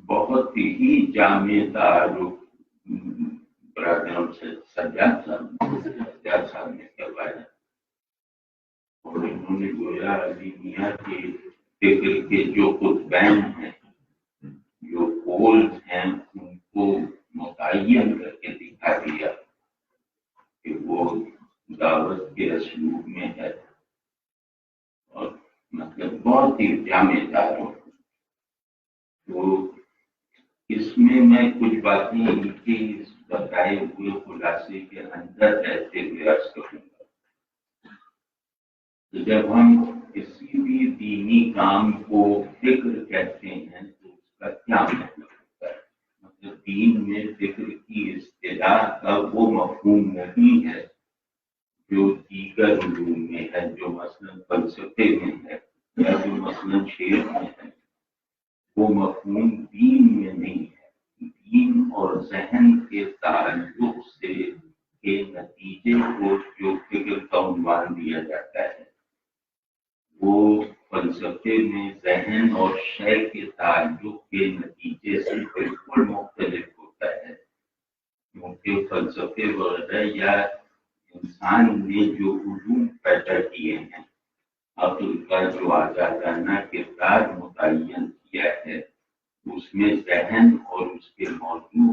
بہت ہی جامع تعارف برادروں سے سجاد صاحب نے کروایا اور انہوں نے گویا علی میاں کے فکر کے جو قطبین ہیں، جو پولز ہیں، ان کو متعین کر کے دکھا دیا کہ وہ دعوت کے اسلوب میں ہے اور مطلب بہت ہی جامع تعارف. تو اس میں کچھ باتیں ان کی بتائے ہوئے خلاصے کے اندر رہتے ہوئے عرض کروں گا. جب ہم کسی بھی دینی کام کو فکر کہتے ہیں تو اس کا کیا مطلب ہوتا ہے؟ مطلب دین میں فکر کی اصطلاح کا وہ مفہوم نہیں ہے جو دیگر علوم میں ہے، جو مثلاً فلسفے میں ہے یا جو مثلاً شعر میں ہے. وہ مفہوم دین میں نہیں ہے. دین اور ذہن کے تعلق سے کے نتیجے کو جو فکر کا عنوان دیا جاتا ہے وہ فلسفے میں ذہن اور شے کے تعلق کے نتیجے سے بالکل مختلف ہوتا ہے، کیونکہ فلسفے وغیرہ یا انسان نے جو علوم پیدا کیے ہیں، عقل کا جو آزادانہ کردار متعین کیا ہے، اس میں ذہن اور اس کے موضوع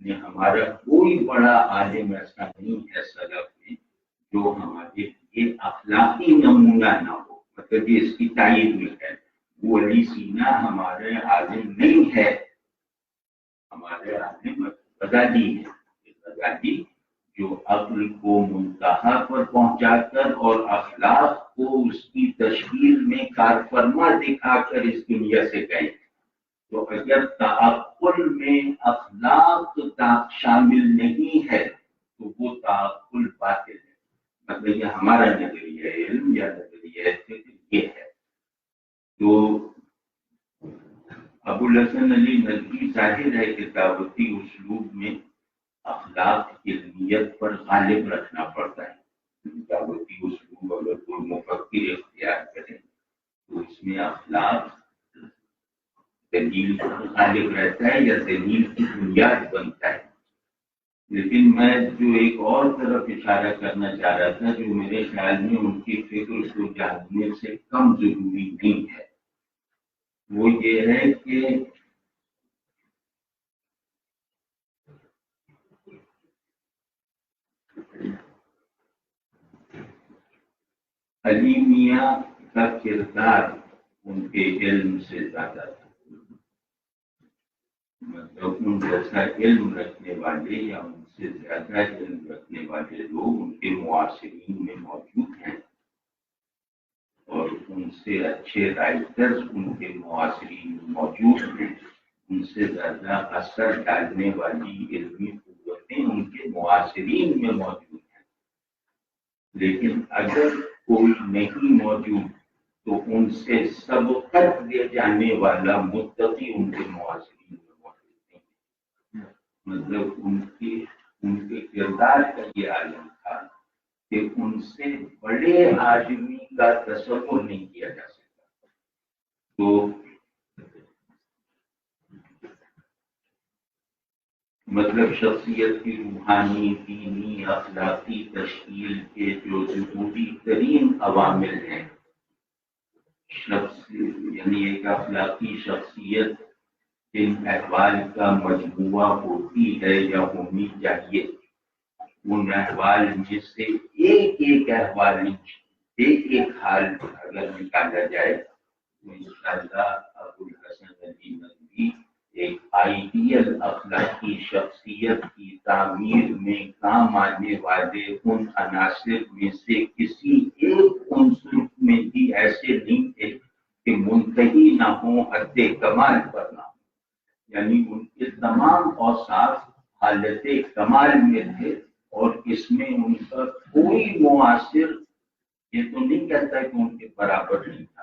نے ہمارا کوئی بڑا عالم ایسا نہیں ہے سلف میں جو ہمارے لیے اخلاقی نمونہ نہ ہو، مطلب یہ اس کی تائید میں ہے۔ وہ علی سینا ہمارے عالم نہیں ہے، ہمارے عالم غزالی ہے، غزالی جو عقل کو منتہا پر پہنچا کر اور اخلاق کو اس کی تشکیل میں کارفرما دکھا کر اس دنیا سے گئے۔ تو اگر تعقل میں اخلاق شامل نہیں ہے تو وہ تعقل باطل ہے، مطلب یہ ہمارا نظریہ علم یا نظریہ فکر یہ ہے۔ تو ابو الحسن علی ندوی ظاہر ہے کہ دعوتی اسلوب میں اخلاق علمیت پر غالب رکھنا پڑتا ہے۔ دعوتی اسلوب اگر کوئی مفکر اختیار کرے تو اس میں اخلاق دلیل پر غالب رہتا ہے یا دلیل کی بنیاد بنتا ہے۔ لیکن میں جو ایک اور طرف اشارہ کرنا چاہ رہا تھا جو میرے خیال میں ان کی فکر کو جاننے سے کم ضروری نہیں ہے، وہ یہ ہے کہ علی میاں کا کردار ان کے علم سے زیادہ تھا، مطلب ان جیسا علم رکھنے والے یا ان سے زیادہ علم رکھنے والے لوگ ان کے معاصرین میں موجود ہیں، اور ان سے اچھے رائٹرز ان کے معاصرین میں موجود ہیں، ان سے زیادہ اثر ڈالنے والی علمی قوتیں ان کے معاصرین میں موجود ہیں۔ لیکن اگر کوئی نہیں موجود تو ان سے سبقت لے جانے والا متقی ان کے معاصرین میں موجود نہیں، مطلب ان کے کردار کا یہ عالم تھا کہ ان سے بڑے آدمی کا تصور نہیں کیا جا سکتا۔ تو مطلب شخصیت کی روحانی، دینی، اخلاقی تشکیل کے جو ضروری ترین عوامل ہیں، یعنی ایک اخلاقی شخصیت جن احوال کا مجموعہ ہوتی ہے یا ہونی چاہیے، ان احوال میں سے ایک احوال، ایک حال اگر نکالا جائے تو انشاءاللہ ابو الحسن علی ندوی ایک آئیڈیل اخلاقی شخصیت کی تعمیر میں کام آنے والے ان عناصر میں سے کسی ایک عنصر میں بھی ایسے نہیں تھے کہ منتہی نہ ہوں، حد کمال پر نہ ہوں، یعنی ان کے تمام اوصاف حالت کمال میں تھے، اور اس میں ان کا کوئی معاصر یہ تو نہیں کہتا کہ ان کے برابر نہیں تھا،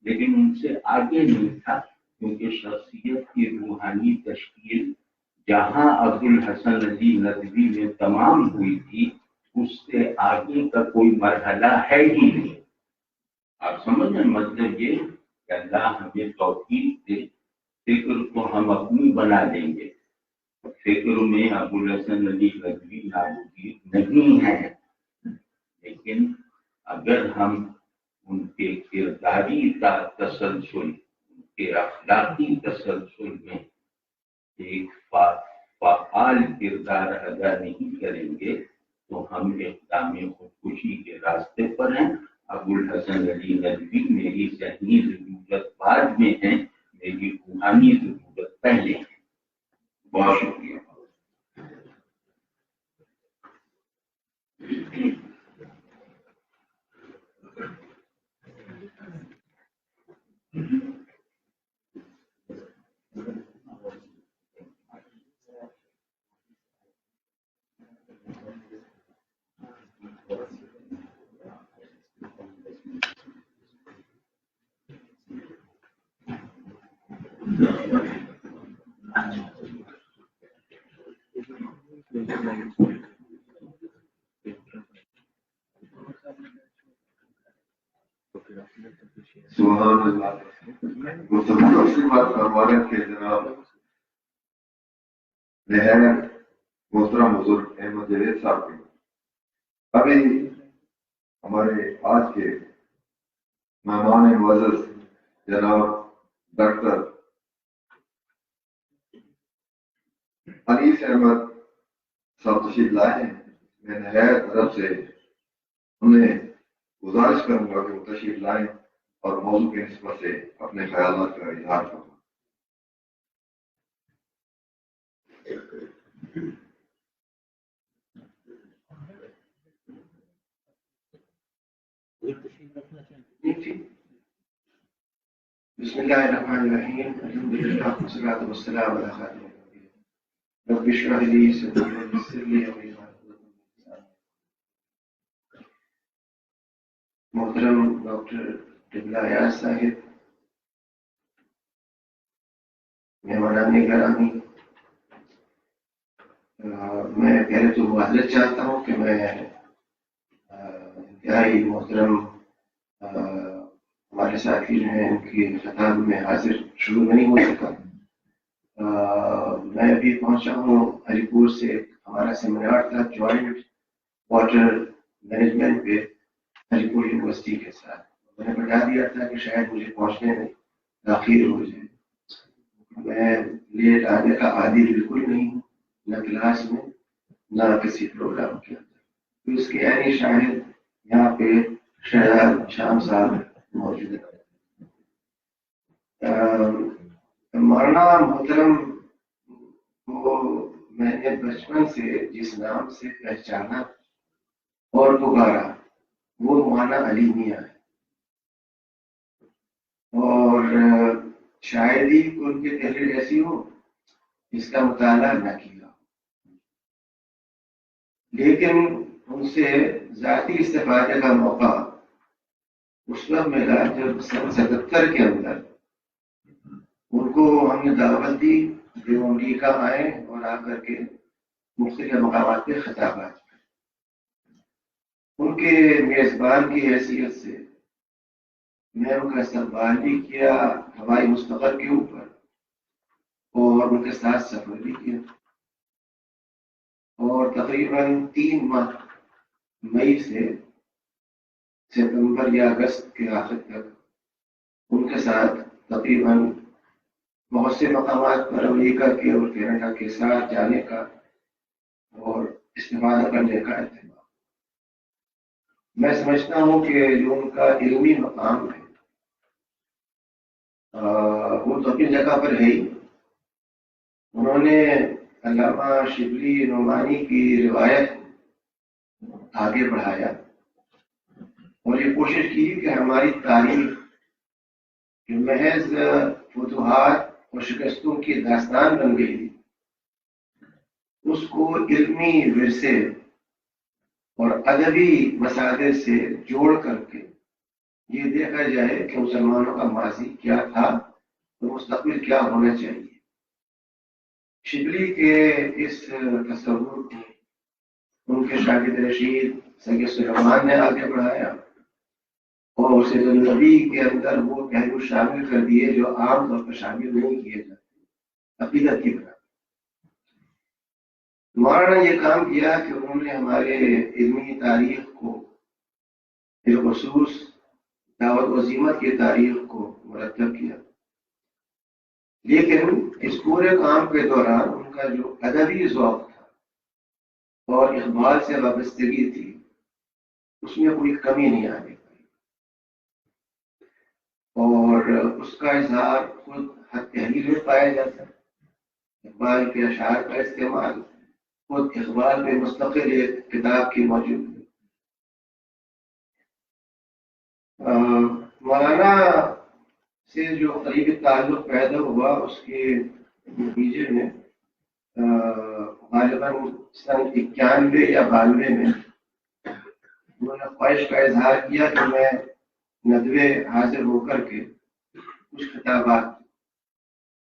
لیکن ان سے آگے نہیں تھا، کیونکہ شخصیت کی روحانی تشکیل جہاں ابو الحسن علی ندوی میں تمام ہوئی تھی اس سے آگے کا کوئی مرحلہ ہے ہی نہیں۔ آپ سمجھیں مطلب یہ کہ اللہ ہمیں توفیق دے، فکر کو ہم اپنی بنا لیں گے، فکر میں ابو الحسن علی ندوی نابود نہیں ہے، لیکن اگر ہم ان کے کرداری کا تسلسل، ان کے اخلاقی تسلسل میں ایک فعال کردار ادا نہیں کریں گے تو ہم اقدام خودکشی کے راستے پر ہیں۔ ابو الحسن علی ندوی میری ذہنی ضرورت بعد میں ہے، میری روحانی ضرورت پہلے ہے۔ بہت شکریہ۔
سبحان اللہ۔ گفتگو اچھی بات فرمانے کے جناب نہایت محترم بزرگ احمد جوید صاحب کے ابھی ہمارے آج کے مہمان معزز جناب ڈاکٹر انیس احمد صاحب تشریف لائے ہیں. میں نہایت ادب سے انہیں گزارش کروں گا کہ وہ تشریف لائیں اور موضوع کی نسبت سے اپنے خیالات کا اظہار کروں.
بسم اللہ الرحمن الرحیم. الحمد للہ والصلاۃ والسلام علی خاتم الانبیاء. رب اشرح لی صدری ویسر لی امری. محترم ڈاکٹر قبلہ ایاز صاحب، مہمانان گرامی، میں پہلے تو معذرت چاہتا ہوں کہ میں انتہائی محترم ہمارے ساتھی جو ہیں ان کی خطاب میں حاضر شروع نہیں ہو سکا. میں ابھی پہنچا ہوں علی پور سے. ہمارا سیمینار تھا جوائنٹ واٹر مینجمنٹ پہ علی پور یونیورسٹی کے ساتھ. میں نے بتا دیا تھا کہ شاید مجھے پہنچنے میں تاخیر ہو جائے. میں لیٹ آنے کا عادی بالکل نہیں ہوں، نہ کلاس میں نہ کسی پروگرام کے اندر. تو اس کے عینی شاہد یہاں پہ شہزاد شام صاحب موجود ہے. مولانا محترم کو میں نے بچپن سے جس نام سے پہچانا اور پکارا وہ مولانا علی میاں ہے، اور شاید ہی ان کی تحریر ایسی ہو جس کا مطالعہ نہ کیا، لیکن ان سے ذاتی استفادے کا موقع اس وقت ملا جب سن 77 کے اندر ان کو ہم نے دعوت دی کہ وہ امریکہ آئے اور آ کر کے مختلف مقامات پہ خطابات. ان کے میزبان کی حیثیت سے میں ان کا استقبال بھی کیا ہوائی مستقر کے اوپر، اور ان کے ساتھ سفر بھی کیا، اور تقریباً 3 ماہ مئی سے ستمبر یا اگست کے آخر تک ان کے ساتھ تقریباً بہت سے مقامات پر امریکہ کے اور کینیڈا کے ساتھ جانے کا اور استفادہ کرنے کا اہتمام. میں سمجھتا ہوں کہ جو ان کا علمی مقام ہے وہ تو اپنی جگہ پر ہے ہی. انہوں نے علامہ شبلی نعمانی کی روایت آگے بڑھایا اور یہ کوشش کی کہ ہماری تاریخ جو محض فتوحات اور شکستوں کی داستان بن گئی تھی اس کو علمی ورثے اور ادبی مسائل سے جوڑ کر کے یہ دیکھا جائے کہ مسلمانوں کا ماضی کیا تھا اور مستقبل کیا ہونا چاہیے. شبلی کے اس تصور کو ان کے شاگرد رشید سید سلیمان نے آگے بڑھایا اور سید النبی کے اندر وہ پہلو شامل کر دیے جو عام طور پر شامل نہیں کیے جاتے عقیدت کی بنا. مولانا نے یہ کام کیا کہ انہوں نے ہمارے علمی تاریخ کو بالخصوص دعوت و عزیمت کی تاریخ کو مرتب کیا، لیکن اس پورے کام کے دوران ان کا جو ادبی ذوق تھا اور اقبال سے وابستگی تھی اس میں کوئی کمی نہیں آنے پائی، اور اس کا اظہار خود ہر تحریر میں پایا جاتا ہے. اقبال کے اشعار کا استعمال خود اقبال میں مستقل ایک کتاب کی موجود ہے. مولانا سے جو قریبی تعلق پیدا ہوا اس کے نتیجے میں غالباً سن 91 یا 92 میں انہوں نے خواہش کا اظہار کیا کہ میں ندوے حاضر ہو کر کے کچھ خطابات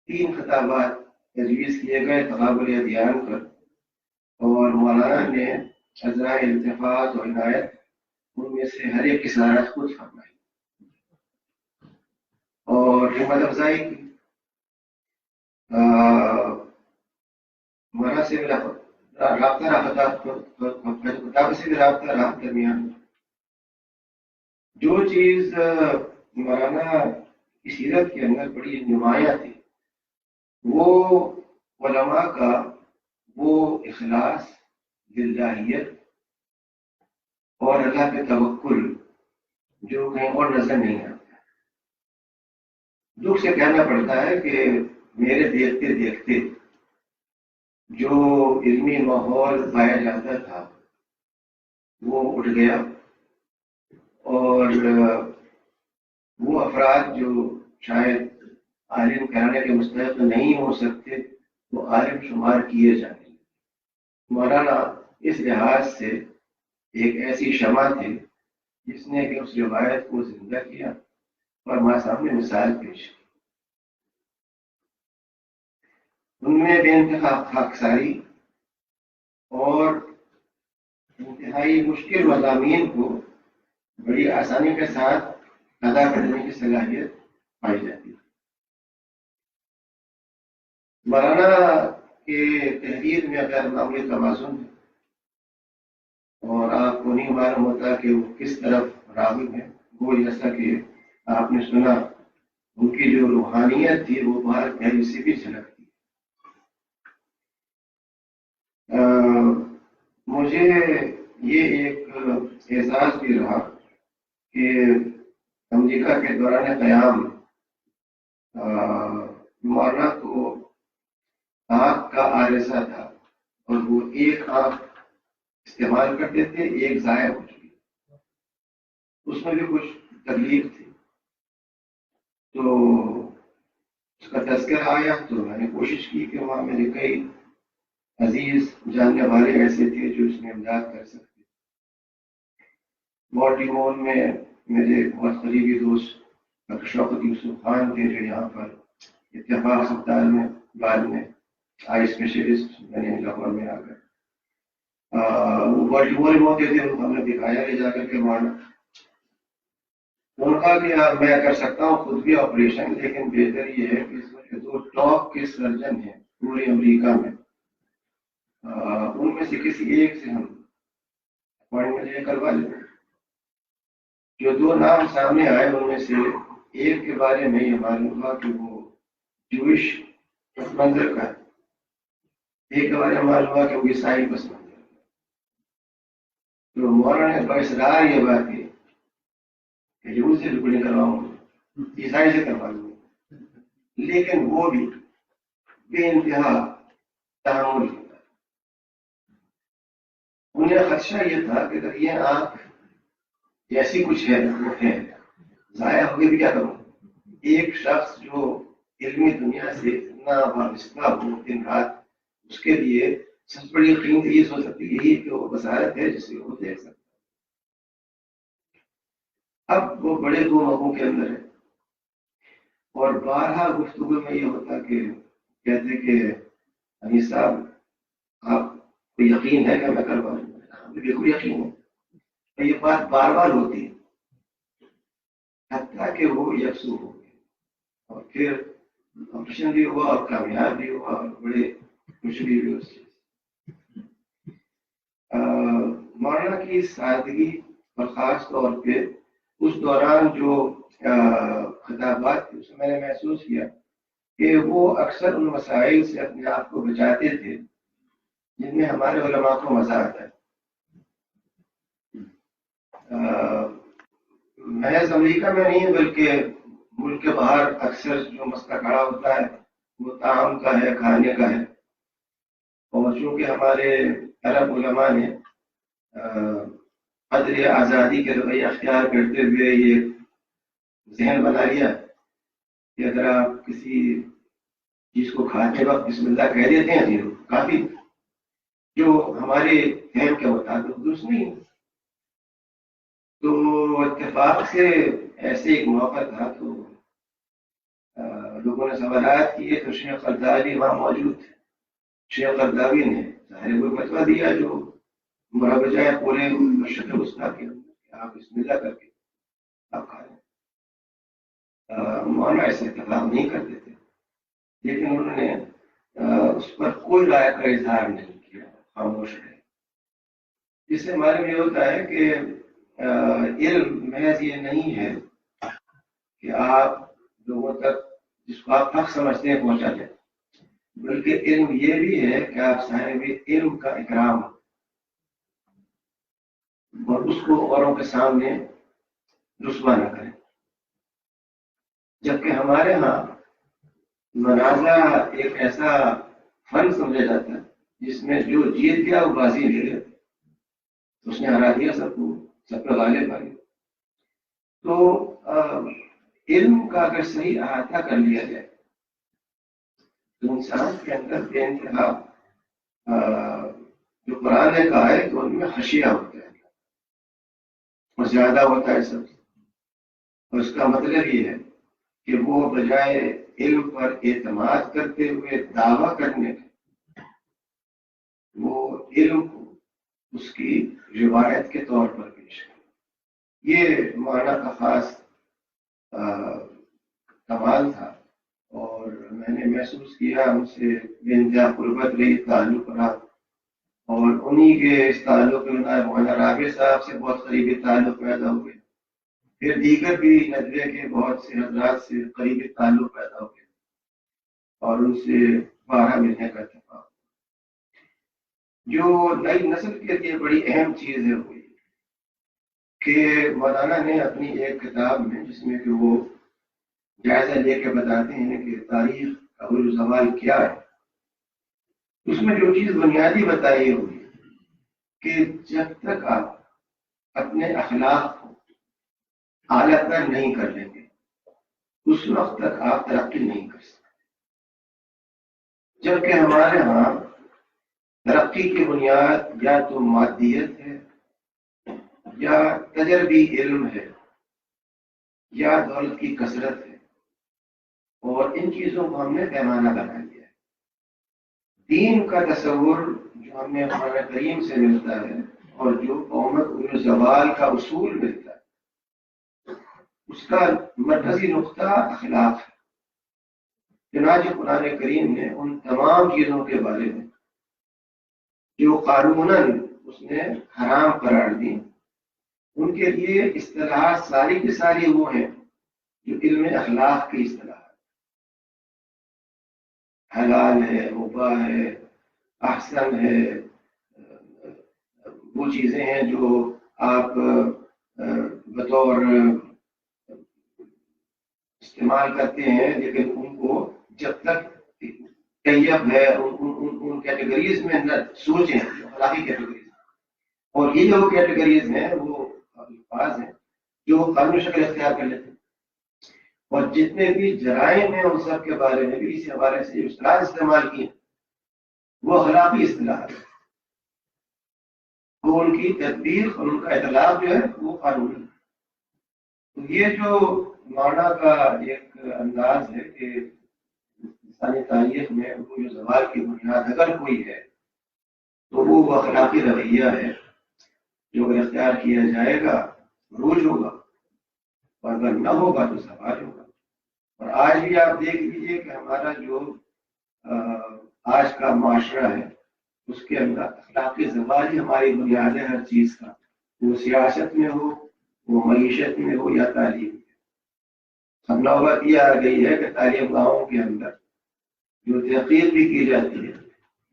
3 خطابات تجویز کیے گئے تقابل ادیان پر، اور مولانا نے ازرائے التفات اور عنایت ان میں سے ہر ایک کی صدارت خود فرمائی اور ہمت افزائی کی. مولانا سے میرا رابطہ رہا درمیان. جو چیز مولانا کی سیرت کے اندر بڑی نمایاں تھی وہ علماء کا وہ اخلاص، للہیت اور اللہ پہ توکل جو کہیں اور نظر نہیں آتا۔ دکھ سے کہنا پڑتا ہے کہ میرے دیکھتے دیکھتے جو علمی ماحول پایا جاتا تھا وہ اٹھ گیا، اور وہ افراد جو شاید عالم کہلانے کے مستحق نہیں ہو سکتے وہ عالم شمار کیے جاتے۔ مولانا اس لحاظ سے ایک ایسی شمع تھے جس نے کہ اس روایت کو زندہ کیا اور ہمارے سامنے مثال پیش کی۔ ان میں بے انتہا خاکساری اور انتہائی مشکل مضامین کو بڑی آسانی کے ساتھ ادا کرنے کی صلاحیت پائی جاتی ہے۔ مولانا کے تحریر میں اگر معمولی توازن ہے اور آپ کو نہیں معلوم ہوتا کہ وہ کس طرف راغب ہے، وہ جیسا کہ آپ نے سنا ان کی جو روحانیت تھی وہ باہر گہری سے بھی جھلکتی۔ مجھے یہ ایک اعزاز بھی رہا کہ امریکہ کے دوران قیام مولانا کو آنکھ کا عارضہ تھا اور وہ ایک آنکھ استعمال کرتے تھے، ایک ضائع ہو چکی، اس میں بھی کچھ تکلیف تھی۔ تو اس کا تذکرہ آیا تو میں نے کوشش کی کہ وہاں میرے کئی عزیز جاننے والے ایسے تھے جو اس میں امداد کر سکتے۔ بالٹیمور میں میرے بہت قریبی دوست ڈاکٹر شوکت یوسف خان تھے جو یہاں پر اتفاق اسپتال میں بعد میں آئی اسپیشلسٹ بنے، لاہور میں آ گئے۔ وہ بالٹیمور میں ہوتے تھے، ہم نے دکھایا لے جا کر کے وہاں انہوں نے کہا کہ میں کر سکتا ہوں خود بھی آپریشن، لیکن بہتر یہ ہے کہ اس میں جو ٹاپ کے سرجن ہیں پورے امریکہ میں ان میں سے کسی ایک سے ہم اپوائنٹمنٹ لے کروا لیں۔ جو دو نام سامنے آئے ان میں سے ایک کے بارے میں یہ معلوم ہوا کہ وہ جوئش پس منظر کا ہے، ایک کے بارے میں معلوم ہوا کہ وہ عیسائی پس منظر کا۔ تو مولانا نے باصرار یہ بات کی کہ یہود سے بالکل نہیں کرواؤں گا، عیسائی سے کروا لوں گا، لیکن وہ بھی بے انتہا تحمل کرتا۔ انہیں خدشہ یہ تھا کہ اگر یہ آنکھ جیسی کچھ ہے وہ ہے، ضائع ہوگی بھی کیا کروں؟ ایک شخص جو علمی دنیا سے اتنا وابستہ ہو دن رات، اس کے لیے سب سے بڑی قیمت یہ ہو سکتی ہے کہ وہ بصارت ہے جسے وہ دیکھ سکتا۔ اب وہ بڑے دو موقعوں کے اندر ہے، اور بارہا گفتگو میں یہ ہوتا کہ کہتے کہ امیر صاحب آپ کو یقین ہے کہ میں کروا لوں گا؟ ہمیں بالکل یقین ہے۔ یہ بات بار بار ہوتی ہے حتیٰ کہ وہ یکسو ہو گئے، اور پھر آپریشن بھی ہوا اور کامیاب بھی ہوا اور بڑے خوشی بھی اس چیز۔ مولانا کی سادگی اور خاص طور پہ اس دوران جو خطابات تھے اس میں نے محسوس کیا کہ وہ اکثر ان مسائل سے اپنے آپ کو بچاتے تھے جن میں ہمارے علماء کو مزہ آتا ہے۔ محض امریکہ میں نہیں بلکہ ملک کے باہر اکثر جو مسئلہ کھڑا ہوتا ہے وہ طعام کا ہے، کھانے کا ہے، اور چونکہ ہمارے عرب علماء نے قدر آزادی کے رویہ اختیار کرتے ہوئے یہ ذہن بنا لیا کہ اگر آپ کسی چیز کو کھاتے وقت بسم اللہ کہہ دیتے ہیں تو کافی، جو ہمارے فہم کے مطابق درست نہیں ہے۔ تو اتفاق سے ایسے ایک موقع تھا تو لوگوں نے سوالات کیے تو شیخ قرضاوی وہاں موجود تھے۔ شیخ قرضاوی نے ظاہر کوئی فتویٰ دیا جو مروجہ ہے پورے مشرق وسطیٰ کے اندر، آپ بسم اللہ کر کے آپ کھا لیں۔ مولانا ایسے اتفاق نہیں کرتے تھے، لیکن انہوں نے اس پر کوئی رائے کا اظہار نہیں کیا، خاموش رہے۔ جس سے معلوم یہ ہوتا ہے کہ علم محض یہ نہیں ہے کہ آپ لوگوں تک جس کو آپ حق سمجھتے ہیں پہنچا دیں، بلکہ علم یہ بھی ہے کہ آپ صاحب علم کا اکرام اور اس کو اوروں کے سامنے رسوا نہ کریں. جبکہ ہمارے ہاں منازعہ ایک ایسا فن سمجھا جاتا ہے جس میں جو جیت گیا وہ بازی لے لیتا، اس نے ہرا دیا سب کو، سب پہ غالب آ گیا. تو علم کا اگر صحیح احاطہ کر لیا جائے تو انسان کے اندر بے انتہا جو قرآن نے کہا ہے کہ ان میں خشیہ ہوتا ہے اور زیادہ ہوتا ہے سب. اور اس کا مطلب یہ ہے کہ وہ بجائے علم پر اعتماد کرتے ہوئے دعویٰ کرنے کے، وہ علم کو اس کی روایت کے طور پر پیش کرے. یہ معنی کا خاص کمال تھا اور میں نے محسوس کیا ان سے بے انتہا قربت رہی، تعلق رہا، اور انہی کے اس تعلق میں مولانا رابع صاحب سے بہت قریبی تعلق پیدا ہوئے. پھر دیگر بھی ندوے کے بہت سے حضرات سے قریبی تعلق پیدا ہو گیا اور ان سے باہر ملنے کا اتفاق. جو نئی نسل کے لیے بڑی اہم چیز ہے وہ کہ مولانا نے اپنی ایک کتاب میں، جس میں کہ وہ جائزہ لے کے بتاتے ہیں کہ تاریخ کا عروج و زوال کیا ہے، اس میں جو چیز بنیادی بتائی ہوئی کہ جب تک آپ اپنے اخلاق کو اعلیٰ تر نہیں کر لیں گے اس وقت تک آپ ترقی نہیں کر سکتے. جبکہ ہمارے ہاں ترقی کی بنیاد یا تو مادیت ہے یا تجربی علم ہے یا دولت کی کثرت ہے، اور ان چیزوں کو ہم نے پیمانہ بنا لیا ہے. دین کا تصور جو ہمیں قرآن کریم سے ملتا ہے اور جو قومت عروج زوال کا اصول ملتا ہے، اس کا مرکزی نقطہ اخلاق ہے. چنانچہ قرآن کریم نے ان تمام چیزوں کے بارے میں جو قانوناً اس نے حرام قرار دی، ان کے لیے اصطلاحات ساری کی ساری وہ ہیں جو علم اخلاق کی اصطلاح ہے. حلال ہے، مباح ہے، احسن ہے، وہ چیزیں ہیں جو آپ بطور استعمال کرتے ہیں، لیکن ان کو جب تک طیب ہے ان کیٹیگریز میں نہ سوچیں جو اخلاقی کیٹیگریز، اور یہ جو کیٹیگریز ہیں وہ الفاظ ہیں جو قانونی شکل اختیار کر لیتے ہیں. اور جتنے بھی جرائم ہیں ان سب کے بارے میں بھی اس حوالے سے جو اصطلاح استعمال کی وہ اخلاقی اصطلاح ہے. وہ ان کی تطبیق اور ان کا اطلاق جو ہے وہ قانونی. تو یہ جو معنی کا ایک انداز ہے کہ انسانی تاریخ میں عروج زوال کی بنیاد اگر کوئی ہے تو وہ اخلاقی رویہ ہے جو اگر اختیار کیا جائے گا عروج ہوگا، اور اگر نہ ہوگا تو زوال ہوگا. اور آج بھی آپ دیکھ لیجیے کہ ہمارا جو آج کا معاشرہ ہے اس کے اندر اخلاقی زوال ہی ہماری بنیاد ہے ہر چیز کا، وہ سیاست میں ہو، وہ معیشت میں ہو یا تعلیم میں. اب نوبت یہ آ گئی ہے کہ تعلیم گاہوں کے اندر جو تحقیق بھی کی جاتی ہے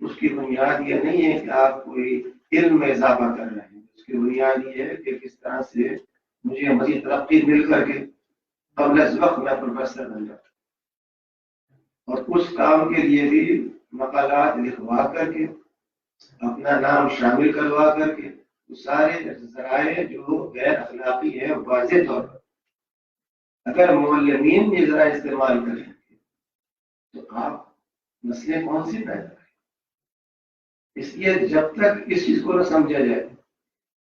اس کی بنیاد یہ نہیں ہے کہ آپ کوئی علم میں اضافہ کر رہے ہیں، اس کی بنیاد یہ ہے کہ کس طرح سے مجھے مزید ترقی مل کر کے قبل از وقت میں پروفیسر بن جاتا. اور اس کام کے لیے بھی مقالات لکھوا کر کے اپنا نام شامل کروا کر کے سارے ذرائع جو غیر اخلاقی ہے واضح طور پر اگر معلمین بھی ذرا استعمال کریں تو آپ مسئلے کون سی پیدا کریں. اس لیے جب تک اس چیز کو نہ سمجھا جائے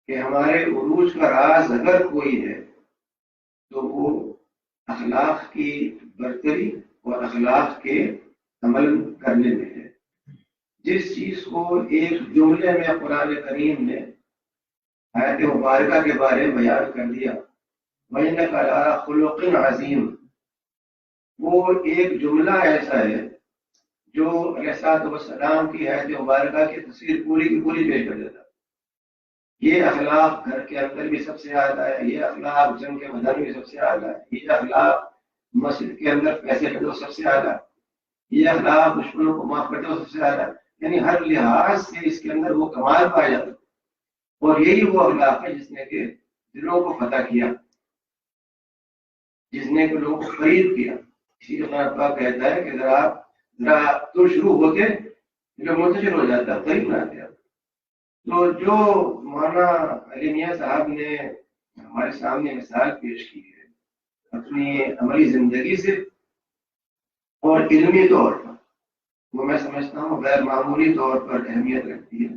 کہ ہمارے عروج کا راز اگر کوئی ہے تو وہ اخلاق کی برتری اور اخلاق کے عمل کرنے میں ہے. جس چیز کو ایک جملے میں قرآن کریم نے آیت مبارکہ کے بارے میں بیان کر دیا، وَإِنَّكَ لَعَلَىٰ خُلُقٍ عَظِيمٍ، وہ ایک جملہ ایسا ہے جو علیہ السلام کی آیت مبارکہ کی تصویر پوری کی پوری پیش کر دیتا. یہ اخلاق گھر کے اندر بھی سب سے اعلیٰ ہے، یہ اخلاق جنگ کے میدان میں سب سے اعلیٰ ہے، یہ اخلاق مسجد کے اندر پیسے کا جو سب سے اعلیٰ ہے. یہ اخلاق دشمنوں کو معاف کرتے ہو سب سے زیادہ، یعنی ہر لحاظ سے اس کے اندر وہ کمال پایا جاتا ہے، اور یہی وہ اخلاق ہے جس نے کہ دلوں کو فتح کیا، جس نے کہ لوگوں کو خرید کیا۔ اسی لیے قرآن پاک کہتا ہے کہ ذرا تو شروع ہوتے جو منتشر ہو جاتا ہے خرید بناتے ہیں۔ تو جو مولانا علی میاں صاحب نے ہمارے سامنے مثال پیش کی ہے اپنی عملی زندگی سے اور علمی طور پر، وہ میں سمجھتا ہوں غیر معمولی طور پر اہمیت رکھتی ہے،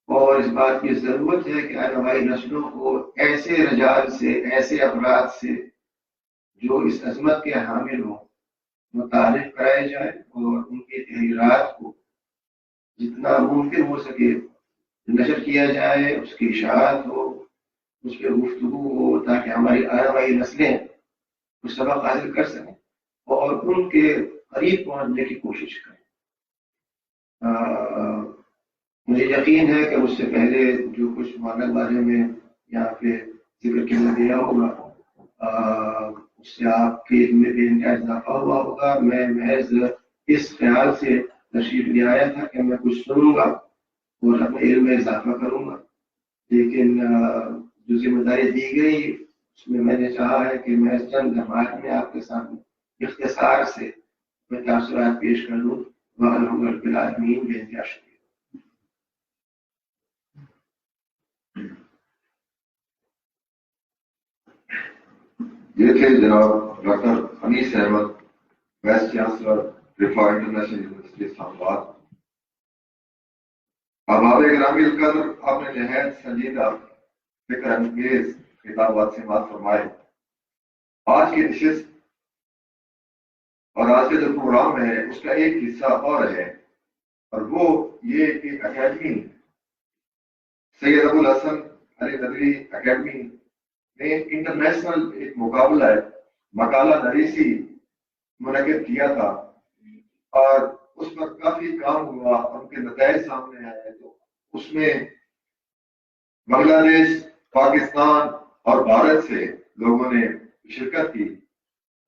اور اس بات کی ضرورت ہے کہ آنے والی نسلوں کو ایسے رجال سے، ایسے افراد سے جو اس عظمت کے حامل ہوں متعارف کرائے جائے، اور ان کی تحریرات کو جتنا ممکن ہو سکے نشر کیا جائے، اس کی اشاعت ہو، اس پہ گفتگو ہو، تاکہ ہماری آنے والی نسلیں کچھ سبق حاصل کر سکیں اور ان کے قریب پہنچنے کی کوشش کریں۔ مجھے یقین ہے کہ اس سے پہلے جو کچھ ماڈل بارے میں یہاں پہ ذکر کیا گیا ہوگا اس سے آپ کے علم میں بھی انتہا اضافہ ہوا ہوگا۔ میں محض اس خیال سے تشریف لے آیا تھا کہ میں کچھ سنوں گا اور اپنے علم میں اضافہ کروں گا، لیکن جو ذمہ داری دی گئی اس میں نے چاہا ہے کہ میں چند لمحات میں آپ کے سامنے اختصار سے میں تاثرات پیش کر دوں۔ الحمد للہ العالمین، بے انتہا شکریہ۔
یہ تھے جناب doctor Anees Ahmad, vice chancellor Riphah international university Islamabad. احباب گرامی القدر، آپ نے نہایت سنجیدہ فکر انگیز خطابات سے بات فرمائے۔ آج کی نشست اور آج کا جو پروگرام ہے اس کا ایک حصہ اور ہے، اور وہ یہ کہ اکیڈمی سید ابو الحسن علی ندوی اکیڈمی نے انٹرنیشنل ایک مقابلہ ہے مقالہ نویسی منعقد کیا تھا، اور اس پر کافی کام ہوا، ان کے نتائج سامنے آئے۔ تو اس میں بنگلہ دیش، پاکستان اور بھارت سے لوگوں نے شرکت کی،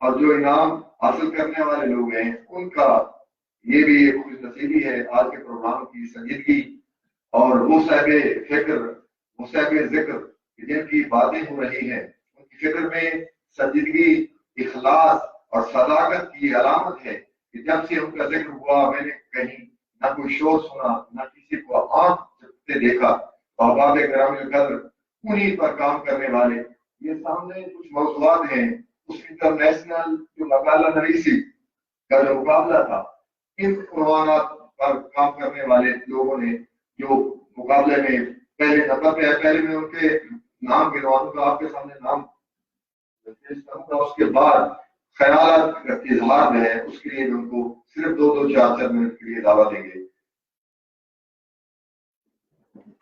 اور جو انعام حاصل کرنے والے لوگ ہیں ان کا یہ بھی ایک خوش نصیبی ہے آج کے پروگرام کی سنجیدگی اور وہ صاحب فکر، وہ صاحب ذکر جن کی باتیں ہو رہی ہیں ان کی فکر میں سنجیدگی، اخلاص اور صداقت کی علامت ہے کہ جب سے ان کا ذکر ہوا میں نے کہیں نہ کوئی شور سنا، نہ کسی کو آنکھ سے دیکھا۔ احباب گرامی القدر، انہی پر کام کرنے والے، یہ سامنے کچھ موضوعات ہیں اس انٹرنیشنل جو مقالہ نویسی کا جو مقابلہ تھا، ان عنوانات پر کام کرنے والے لوگوں نے جو مقابلے میں پہلے نمبر پہ ہے، پہلے میں ان کے نام گنواؤں گا، آپ کے سامنے نام پیش کروں گا، اس کے بعد خیالات کا اظہار جو ہے اس کے لیے ان کو صرف 2-4 منٹ کے لیے دعویٰ دیں گے۔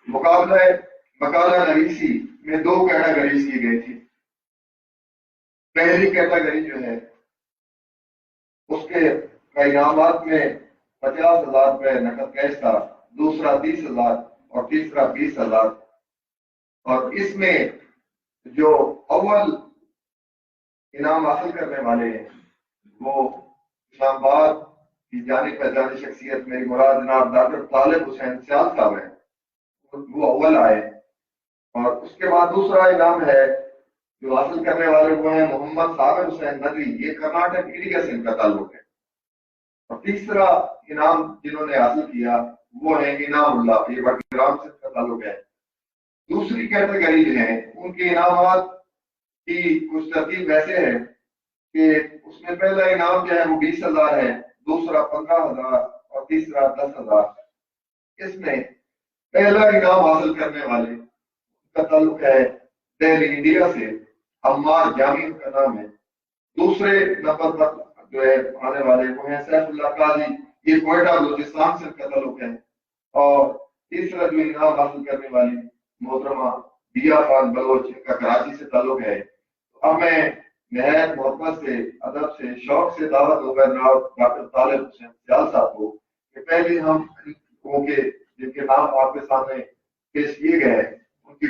مقالہ نویسی میں 2 کیٹیگریز کی گئی تھی۔ پہلی کیٹیگری جو ہے اس کے انعامات میں 50,000 روپے نقد کیش تھا، دوسرا 30,000 اور تیسرا 20,000، اور اس میں جو اول انعام حاصل کرنے والے ہیں وہ اسلام آباد کی جانی پہچانی شخصیت، میری مراد جناب ڈاکٹر طالب حسین سیال صاحب ہیں، وہ اول آئے، اور اس کے بعد دوسرا انعام ہے جو حاصل کرنے والے وہ ہیں محمد صابر حسین ندوی، یہ کرناٹک ایریا سے ان کا تعلق ہے، اور تیسرا انعام جنہوں نے حاصل کیا وہ ہے انعام اللہ، یہ بٹگرام سے ان کا تعلق ہے۔ دوسری کیٹیگری جو ہے ان کے انعامات کی کچھ ترتیب ویسے ہے کہ اس میں پہلا انعام جو ہے وہ 20,000 ہے، دوسرا 15,000 اور تیسرا 10,000۔ اس میں پہلا انعام حاصل کرنے والے کا تعلق ہے دہلی انڈیا سے، عمار جامی کا نام ہے۔ دوسرے نمبر پر جو ہے آنے والے وہ ہیں سیف اللہ قاضی، یہ کوئٹہ بلوچستان سے کا تعلق ہے، اور تیسرا جو انعام حاصل کرنے والی محترمہ دیا خان بلوچ کا کراچی سے تعلق ہے۔ اب میں نہایت محبت سے، ادب سے، شوق سے دعوت ہو گیا جناب ڈاکٹر طالب حسین سیال صاحب کو کہ پہلے ہم ان کے جن کے نام آپ کے سامنے پیش کیے گئے ان کی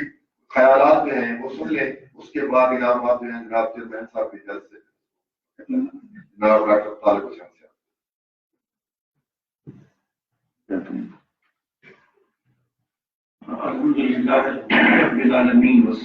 خیالات جو ہیں وہ سن لیں، اس کے بعد انعامات جو ہیں جناب چیئرمین صاحب کی جلد سے جناب ڈاکٹر طالب حسین صاحب۔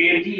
80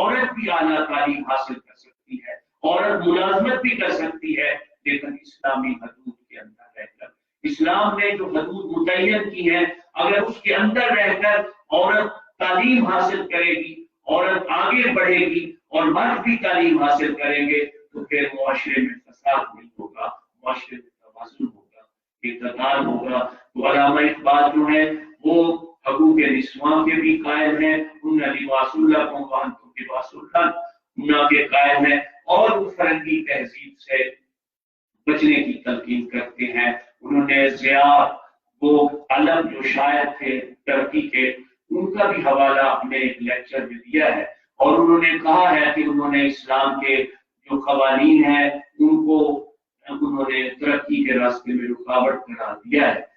عورت بھی اعلیٰ تعلیم حاصل کر سکتی ہے، عورت ملازمت بھی کر سکتی ہے، لیکن اسلامی حدود کے اندر رہ کر۔ اسلام نے جو حدود متعین کی ہیں، اگر اس کے اندر رہ کر عورت تعلیم حاصل کرے گی، عورت آگے بڑھے گی اور مرد بھی تعلیم حاصل کریں گے، تو پھر معاشرے میں فساد نہیں ہوگا، معاشرے میں توازن ہوگا، اقتدار ہوگا۔ تو علامہ اقبال جو ہے وہ حقوق نسواں کے بھی قائم ہیں، ان لباس اللہ کو وانتم لباس اللہ کے قائم ہیں، اور وہ فرنگی تہذیب سے بچنے کی تلقین کرتے ہیں۔ انہوں نے ضیاء وہ علم جو شاعر تھے ترکی کے، ان کا بھی حوالہ اپنے ایک لیکچر میں دیا ہے، اور انہوں نے کہا ہے کہ انہوں نے اسلام کے جو قوانین ہیں ان کو انہوں نے ترقی کے راستے میں رکاوٹ قرار دیا ہے۔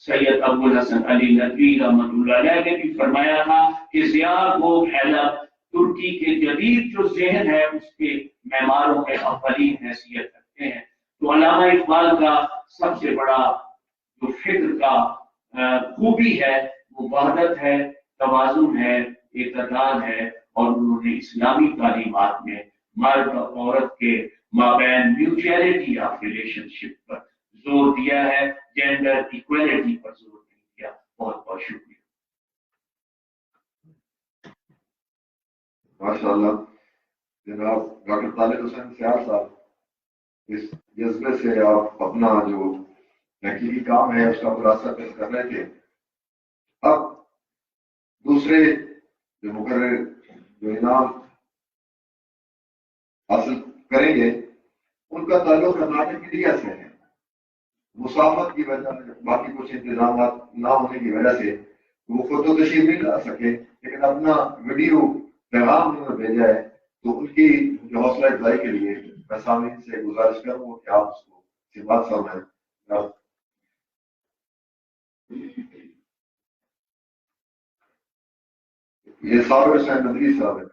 سید ابو الحسن علی ندوی رحمۃ اللہ علیہ نے بھی فرمایا تھا کہ ضیاء وہ پہلا ترکی کے جدید جو ذہن ہے اس کے معماروں میں اولین حیثیت رکھتے ہیں۔ تو علامہ اقبال کا سب سے بڑا جو فکر کا خوبی ہے وہ وحدت ہے، توازن ہے، اعتدال ہے، اور انہوں نے اسلامی تعلیمات میں مرد اور عورت کے مابین میوچولیٹی آف ریلیشن شپ پر زور دیا ہے، جینڈر ایکویلٹی پر زور نہیں دیا۔ بہت بہت شکریہ۔
ماشاء اللہ جناب ڈاکٹر طالب حسین سیال صاحب، اس جذبے سے آپ اپنا جو تحقیقی کام ہے اس کا خلاصہ پیش کر رہے تھے۔ اب دوسرے جو مقرر جو انعام حاصل کریں گے ان کا تعلق کرناٹک میڈیا سے ہے۔ مسافت کی وجہ سے، باقی کچھ انتظامات نہ ہونے کی وجہ سے وہ خود تو تشریف نہیں لا سکے، لیکن اپنا ویڈیو پیغام انہوں نے بھیجا ہے، تو ان کی جو حوصلہ افزائی کے لیے میں سامعین سے گزارش کروں گا کہ آپ اس کو سماعت فرمائیں۔ یہ صابر حسین ندوی صاحب ہے۔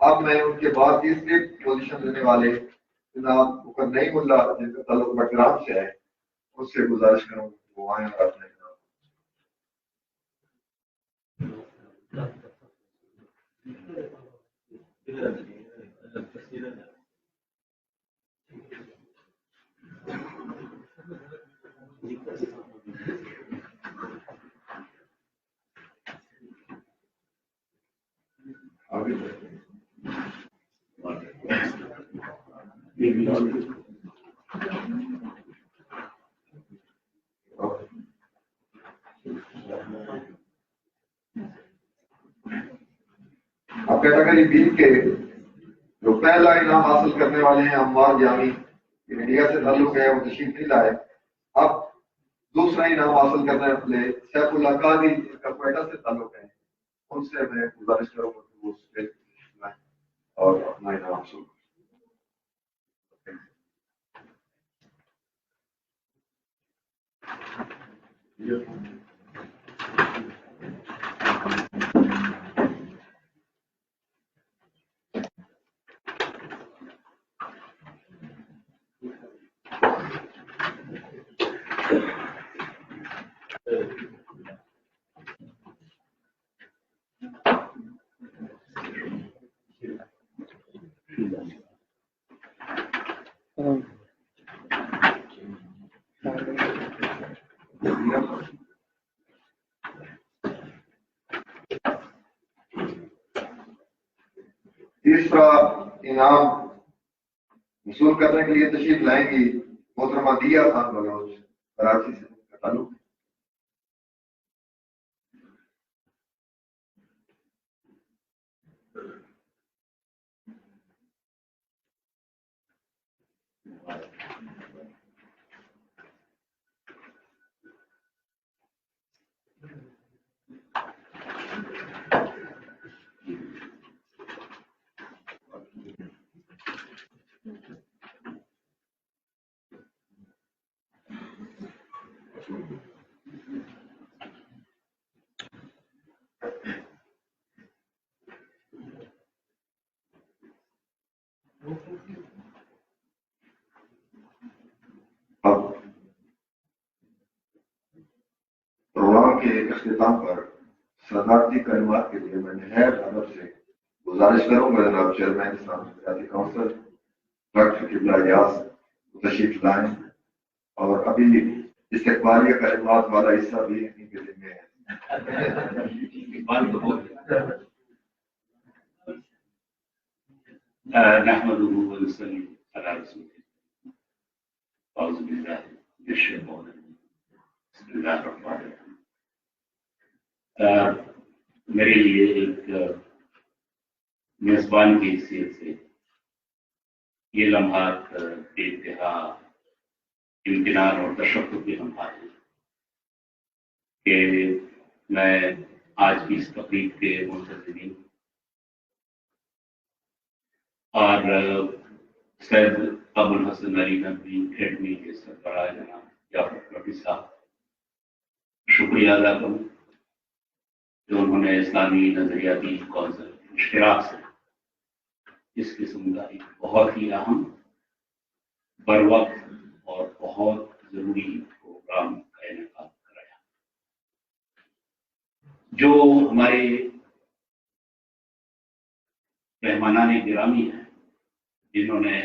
اب میں ان کے بعد تیسری پوزیشن لینے والے جناب مکر نئی ملا جن کا تعلق بٹگرام سے ہے اس سے گزارش کروں وہ آئیں اور اپنے آگے بڑھتے ہیں. اب کیٹیگری بی کے جو پہلا انعام حاصل کرنے والے ہیں عمار جامی انڈیا سے تعلق ہے وہ تشریف نہیں لائے. اب دوسرا انعام حاصل کرنے والے سیف اللہ قادری جن کا کوئٹہ سے تعلق ہے ان سے میں گزارش کروں گا کہ وہ اس پہ لائیں اور اپنا انعام حاصل کریں. تیسرا انعام وصول کرنے کے لیے تشریف لائیں گی محترمہ دیا خان بلوچ کراچی سے کا تعلق ہے. اب پروگرام کے اختتام پر صدارتی کلمات کے لیے میں نہایت ادب سے گزارش کروں گا جناب چیئرمین اسلامی سیاسی کونسل ڈاکٹر قبلہ ایاز تشریف لائیں اور ابھی استقبالیہ کلمات والا حصہ بھی انہیں کے ذمہ ہے.
نحمده ونصلي على رسوله أعوذ بالله من الشيطان الرجيم بسم الله الرحمن الرحيم. میرے لیے ایک میزبان کی حیثیت سے یہ لمحات بے انتہا امتنان اور تشکر کے لمحات ہیں کہ میں آج کی اس تقریب کے منتظمین اور سید ابو الحسن علی ندوی اکیڈمی کے سربراہ جناب جعفر کلوٹی صاحب شکریہ ادا کروں جو انہوں نے اسلامی نظریاتی کونسل اشتراک سے اس قسم کا ایک بہت ہی اہم بروقت اور بہت ضروری پروگرام کا انعقاد کرایا. جو ہمارے مہمانان گرامی ہیں جنہوں نے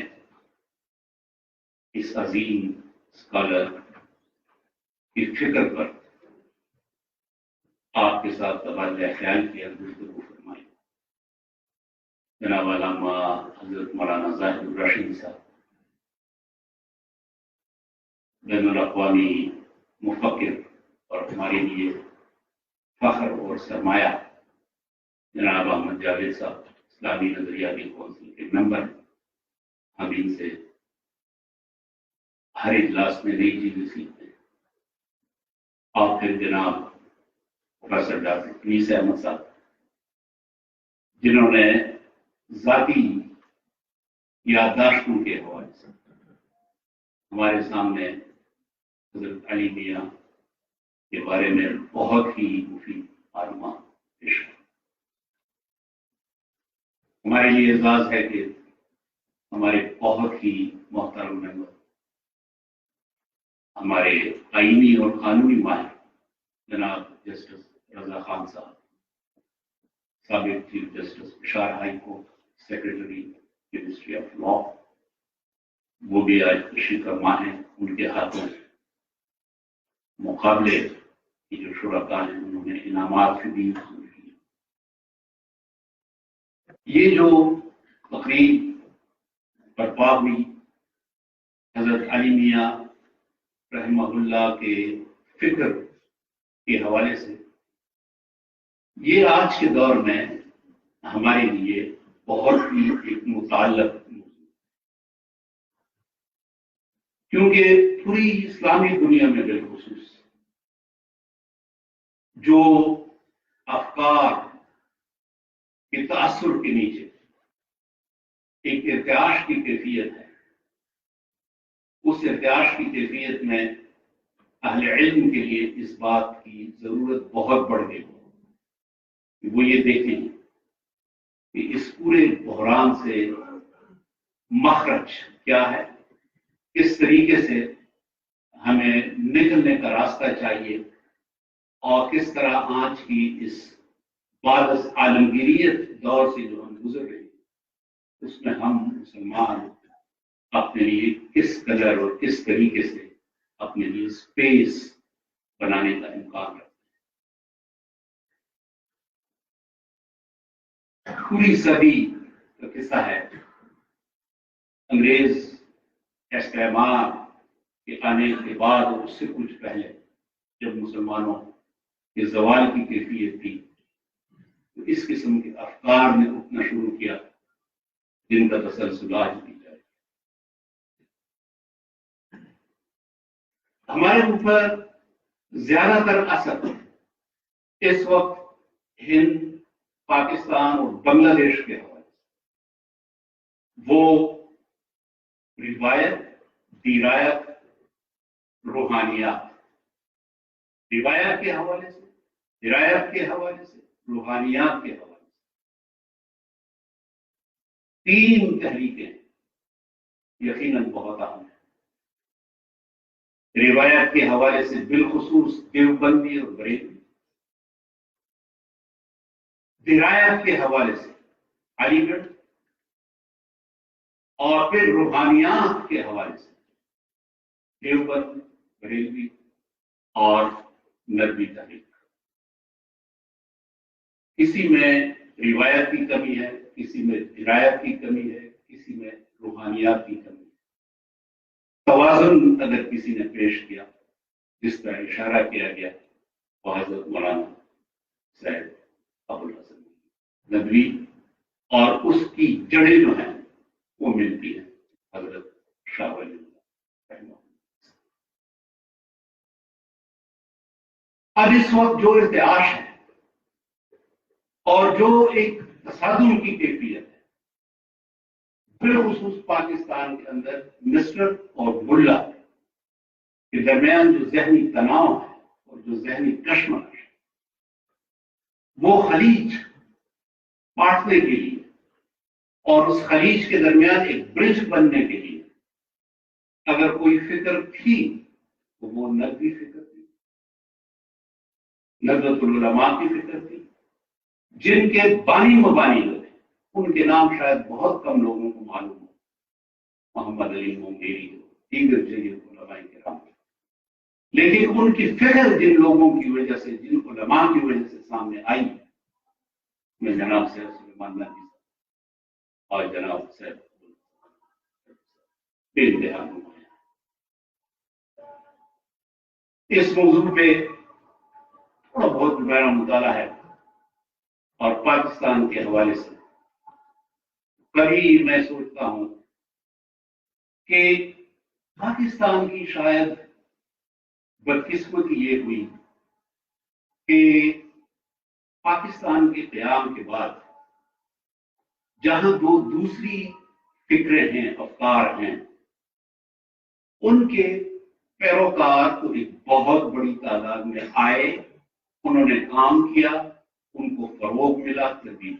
اس عظیم اسکالر کی فکر پر آپ کے ساتھ تبادلہ خیال کیا گفتگو فرمائی. جناب علامہ حضرت مولانا زاہد الرشید صاحب بین الاقوامی مفکر اور ہمارے لیے فخر اور سرمایہ جناب احمد جاوید صاحب اسلامی نظریاتی کونسل کے ممبر. ہم ان سے ہر اجلاس میں نئی چیزیں سیکھتے ہیں. اور پھر جناب پروفیسر ڈاکٹر انیس احمد صاحب جنہوں نے ذاتی یادداشتوں کے حوالے سے ہمارے سامنے حضرت علی میاں کے بارے میں بہت ہی مفید معلومات پیش کی.
ہمارے لیے اعزاز ہے کہ ہمارے بہت ہی محترم ممبر، ہمارے آئینی اور قانونی ماہر جناب جسٹس رضا خان صاحب، سابق chief justice Peshawar high court secretary ministry of law, وہ بھی آج خوشی کا ماہ ہے. ان کے ہاتھوں مقابلے کی جو شرکاء ہیں انہوں نے انعامات بھی حاصل کیے. یہ جو تقریب برپا ہوئی حضرت علی میاں رحمہ اللہ کے فکر کے حوالے سے، یہ آج کے دور میں ہمارے لیے بہت ہی ایک متعلق موضوع، کیونکہ پوری اسلامی دنیا میں بالخصوص جو افکار کے تاثر کے نیچے ایک ارتعاش کی کیفیت ہے، اس ارتعاش کی کیفیت میں اہل علم کے لیے اس بات کی ضرورت بہت بڑھ گئی کہ وہ یہ دیکھیں کہ اس پورے بحران سے مخرج کیا ہے، کس طریقے سے ہمیں نکلنے کا راستہ چاہیے، اور کس طرح آج کی اس بعد از عالمگیریت دور سے جو ہم گزر رہے ہیں اس میں ہم مسلمان اپنے لیے کس قدر اور کس طریقے سے اپنے لیے اسپیس بنانے کا امکان رکھتے ہیں. پوری صدی کا قصہ ہے، انگریز استعمار کے آنے کے بعد اور اس سے کچھ پہلے جب مسلمانوں کے زوال کی کیفیت تھی تو اس قسم کے افکار نے اٹھنا شروع کیا جن کا تسلسل آج بھی جائے. ہمارے اوپر زیادہ تر اثر اس وقت ہند، پاکستان اور بنگلہ دیش کے حوالے سے وہ روایت، درایت، روحانیات، روایت کے حوالے سے، درایت کے حوالے سے، روحانیات کے حوالے سے، تین تحریکیں یقیناً بہت اہم ہیں. روایت کے حوالے سے بالخصوص دیوبندی اور بریلوی، درایت کے حوالے سے علی گڑھ، اور پھر روحانیات کے حوالے سے دیوبند، بریلوی اور ندوی تحریک. کسی میں روایت کی کمی ہے، کسی میں درایت کی کمی ہے، کسی میں روحانیات کی کمی ہے. توازن اگر کسی نے پیش کیا جس طرح اشارہ کیا گیا وہ حضرت مولانا سید ابوالحسن ندوی، اور اس کی جڑیں جو ہیں وہ ملتی ہیں حضرت شاہ ولی اللہ رحمہ اللہ. اب اس وقت جو ارتعاش ہے اور جو ایک تصادم کی کیفیت ہے بالخصوص پاکستان کے اندر مسٹر اور ملا کے درمیان جو ذہنی تناؤ ہے اور جو ذہنی کشمکش ہے، وہ خلیج بانٹنے کے لیے اور اس خلیج کے درمیان ایک برج بننے کے لیے اگر کوئی فکر تھی تو وہ ندوی فکر تھی، ندوۃ العلماء کی فکر تھی، جن کے بانی مبانی ہوتے ان کے نام شاید بہت کم لوگوں کو معلوم ہو. محمد علی مونگیری ہو، دیگر جلیل علماء کرام، لیکن ان کی فکر جن لوگوں کی وجہ سے، جن علماء کی وجہ سے سامنے آئی، میں جناب سید سلیمان ندوی اور جناب سید بے انتہا نمایاں. اس موضوع پہ تھوڑا بہت میرا مطالعہ ہے اور پاکستان کے حوالے سے کبھی میں سوچتا ہوں کہ پاکستان کی شاید بدقسمتی یہ ہوئی کہ پاکستان کے قیام کے بعد جہاں دو دوسری فکریں ہیں، افکار ہیں، ان کے پیروکار تو ایک بہت بڑی تعداد میں آئے، انہوں نے کام کیا، ان کو فروغ ملا، تربیت.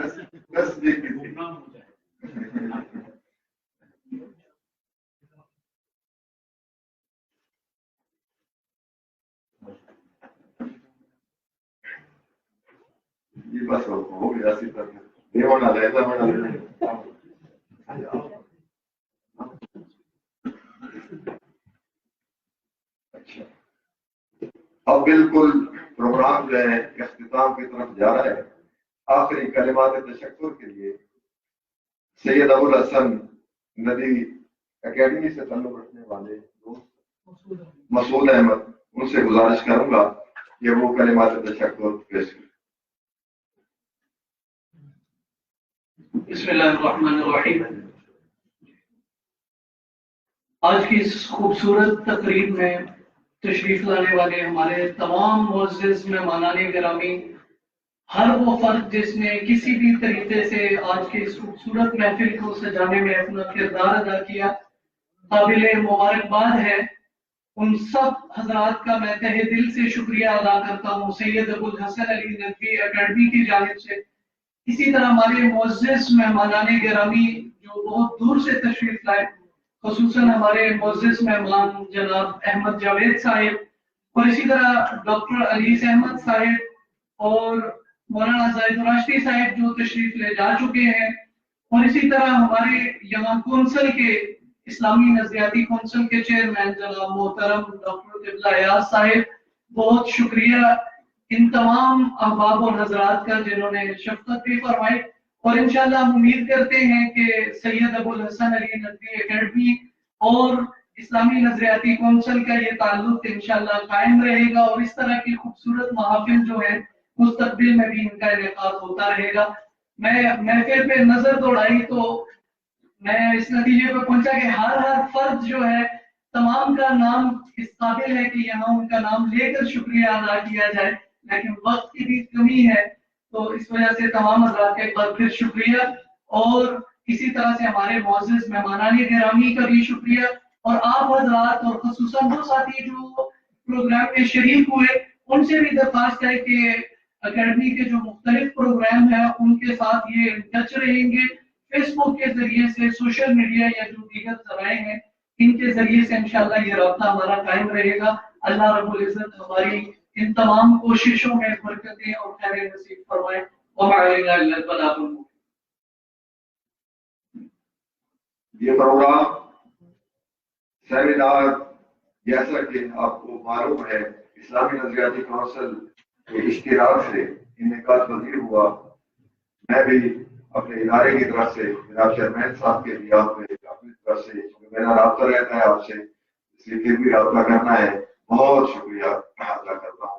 10 دیکھ کے تھی. یہ بس ہو گیا اسی طرح یہ ہونا رہتا ہونا. اچھا اب بالکل پروگرام جو ہے اختتام کی طرف جا رہا ہے. آخری کلمات تشکر کے لیے سید ابوالحسن ندوی اکیڈمی سے تعلق رکھنے والے مسعود احمد ان سے گزارش کروں گا کہ وہ کلمات تشکر پیش کریں.
بسم اللہ الرحمن الرحیم. آج کی اس خوبصورت تقریب میں تشریف لانے والے ہمارے تمام معزز مہمانان گرامی، ہر وہ فرد جس نے کسی بھی طریقے سے آج کے اس خوبصورت محفل کو سجانے میں اپنا کردار ادا کیا، قابل مبارکباد ہے. ان سب حضرات کا میں تہہ دل سے شکریہ ادا کرتا ہوں سید ابوالحسن علی ندوی اکیڈمی کی جانب سے. اسی طرح ہمارے معزز مہمانان گرامی جو بہت دور سے تشریف لائے، خصوصاً ہمارے معزز مہمان جناب احمد جاوید صاحب، اور اسی طرح ڈاکٹر علیز احمد صاحب اور مولانا زاہد راشدی صاحب جو تشریف لے جا چکے ہیں، اور اسی طرح ہمارے یہاں کونسل کے اسلامی نظریاتی کونسل کے چیئرمین جناب محترم ڈاکٹر قبلہ ایاز صاحب، بہت شکریہ ان تمام احباب اور حضرات کا جنہوں نے شفقت بھی فرمائی. اور انشاءاللہ ہم امید کرتے ہیں کہ سید ابوالحسن علی ندوی اکیڈمی اور اسلامی نظریاتی کونسل کا یہ تعلق انشاءاللہ قائم رہے گا، اور اس طرح کی خوبصورت محافل جو ہے مستقبل میں بھی ان کا انعقاد ہوتا رہے گا. میں محفل پہ نظر دوڑائی تو میں اس نتیجے پہ پہنچا کہ ہر فرد جو ہے تمام کا نام اس قابل ہے کہ یہاں ان کا نام لے کر شکریہ ادا کیا جائے، لیکن وقت کی بھی کمی ہے، تو اس وجہ سے تمام حضرات کا ایک بار پھر شکریہ. اور اسی طرح سے ہمارے معزز مہمانان گرامی کا بھی شکریہ، اور آپ حضرات اور خصوصاً وہ ساتھی جو پروگرام میں شریک ہوئے ان سے بھی درخواست ہے کہ اکیڈمی کے جو مختلف پروگرام ہیں ان کے ساتھ یہ ٹچ رہیں گے، فیس بک کے ذریعے سے، سوشل میڈیا یا جو دیگر ذرائع ہیں ان کے ذریعے سے انشاءاللہ یہ رابطہ ہمارا قائم رہے گا. اللہ رب العزت ہماری ان تمام کوششوں میں برکتیں اور خیر نصیب فرمائے. وما علینا الا البلاغ المبین.
یہ پروگرام سیمینار جیسا کہ آپ کو معلوم ہے اسلامی نظریاتی کونسل کے اشتراک سے انعقاد پذیر ہوا. میں بھی اپنے ادارے کی طرف سے جناب چیئرمین صاحب کے لیے اپنی طرف سے میرا رابطہ رہتا ہے آپ سے، اس لیے پھر بھی رابطہ کرنا ہے، بہت شکریہ ادا کرتا ہوں.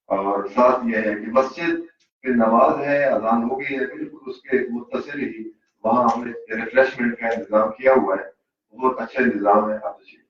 اور ساتھ یہ ہے کہ مسجد پہ نماز ہے، اذان ہو گئی ہے، بالکل اس کے متصل ہی وہاں ہم نے ریفریشمنٹ کا انتظام کیا ہوا ہے، بہت اچھا انتظام ہے. آپ تشریف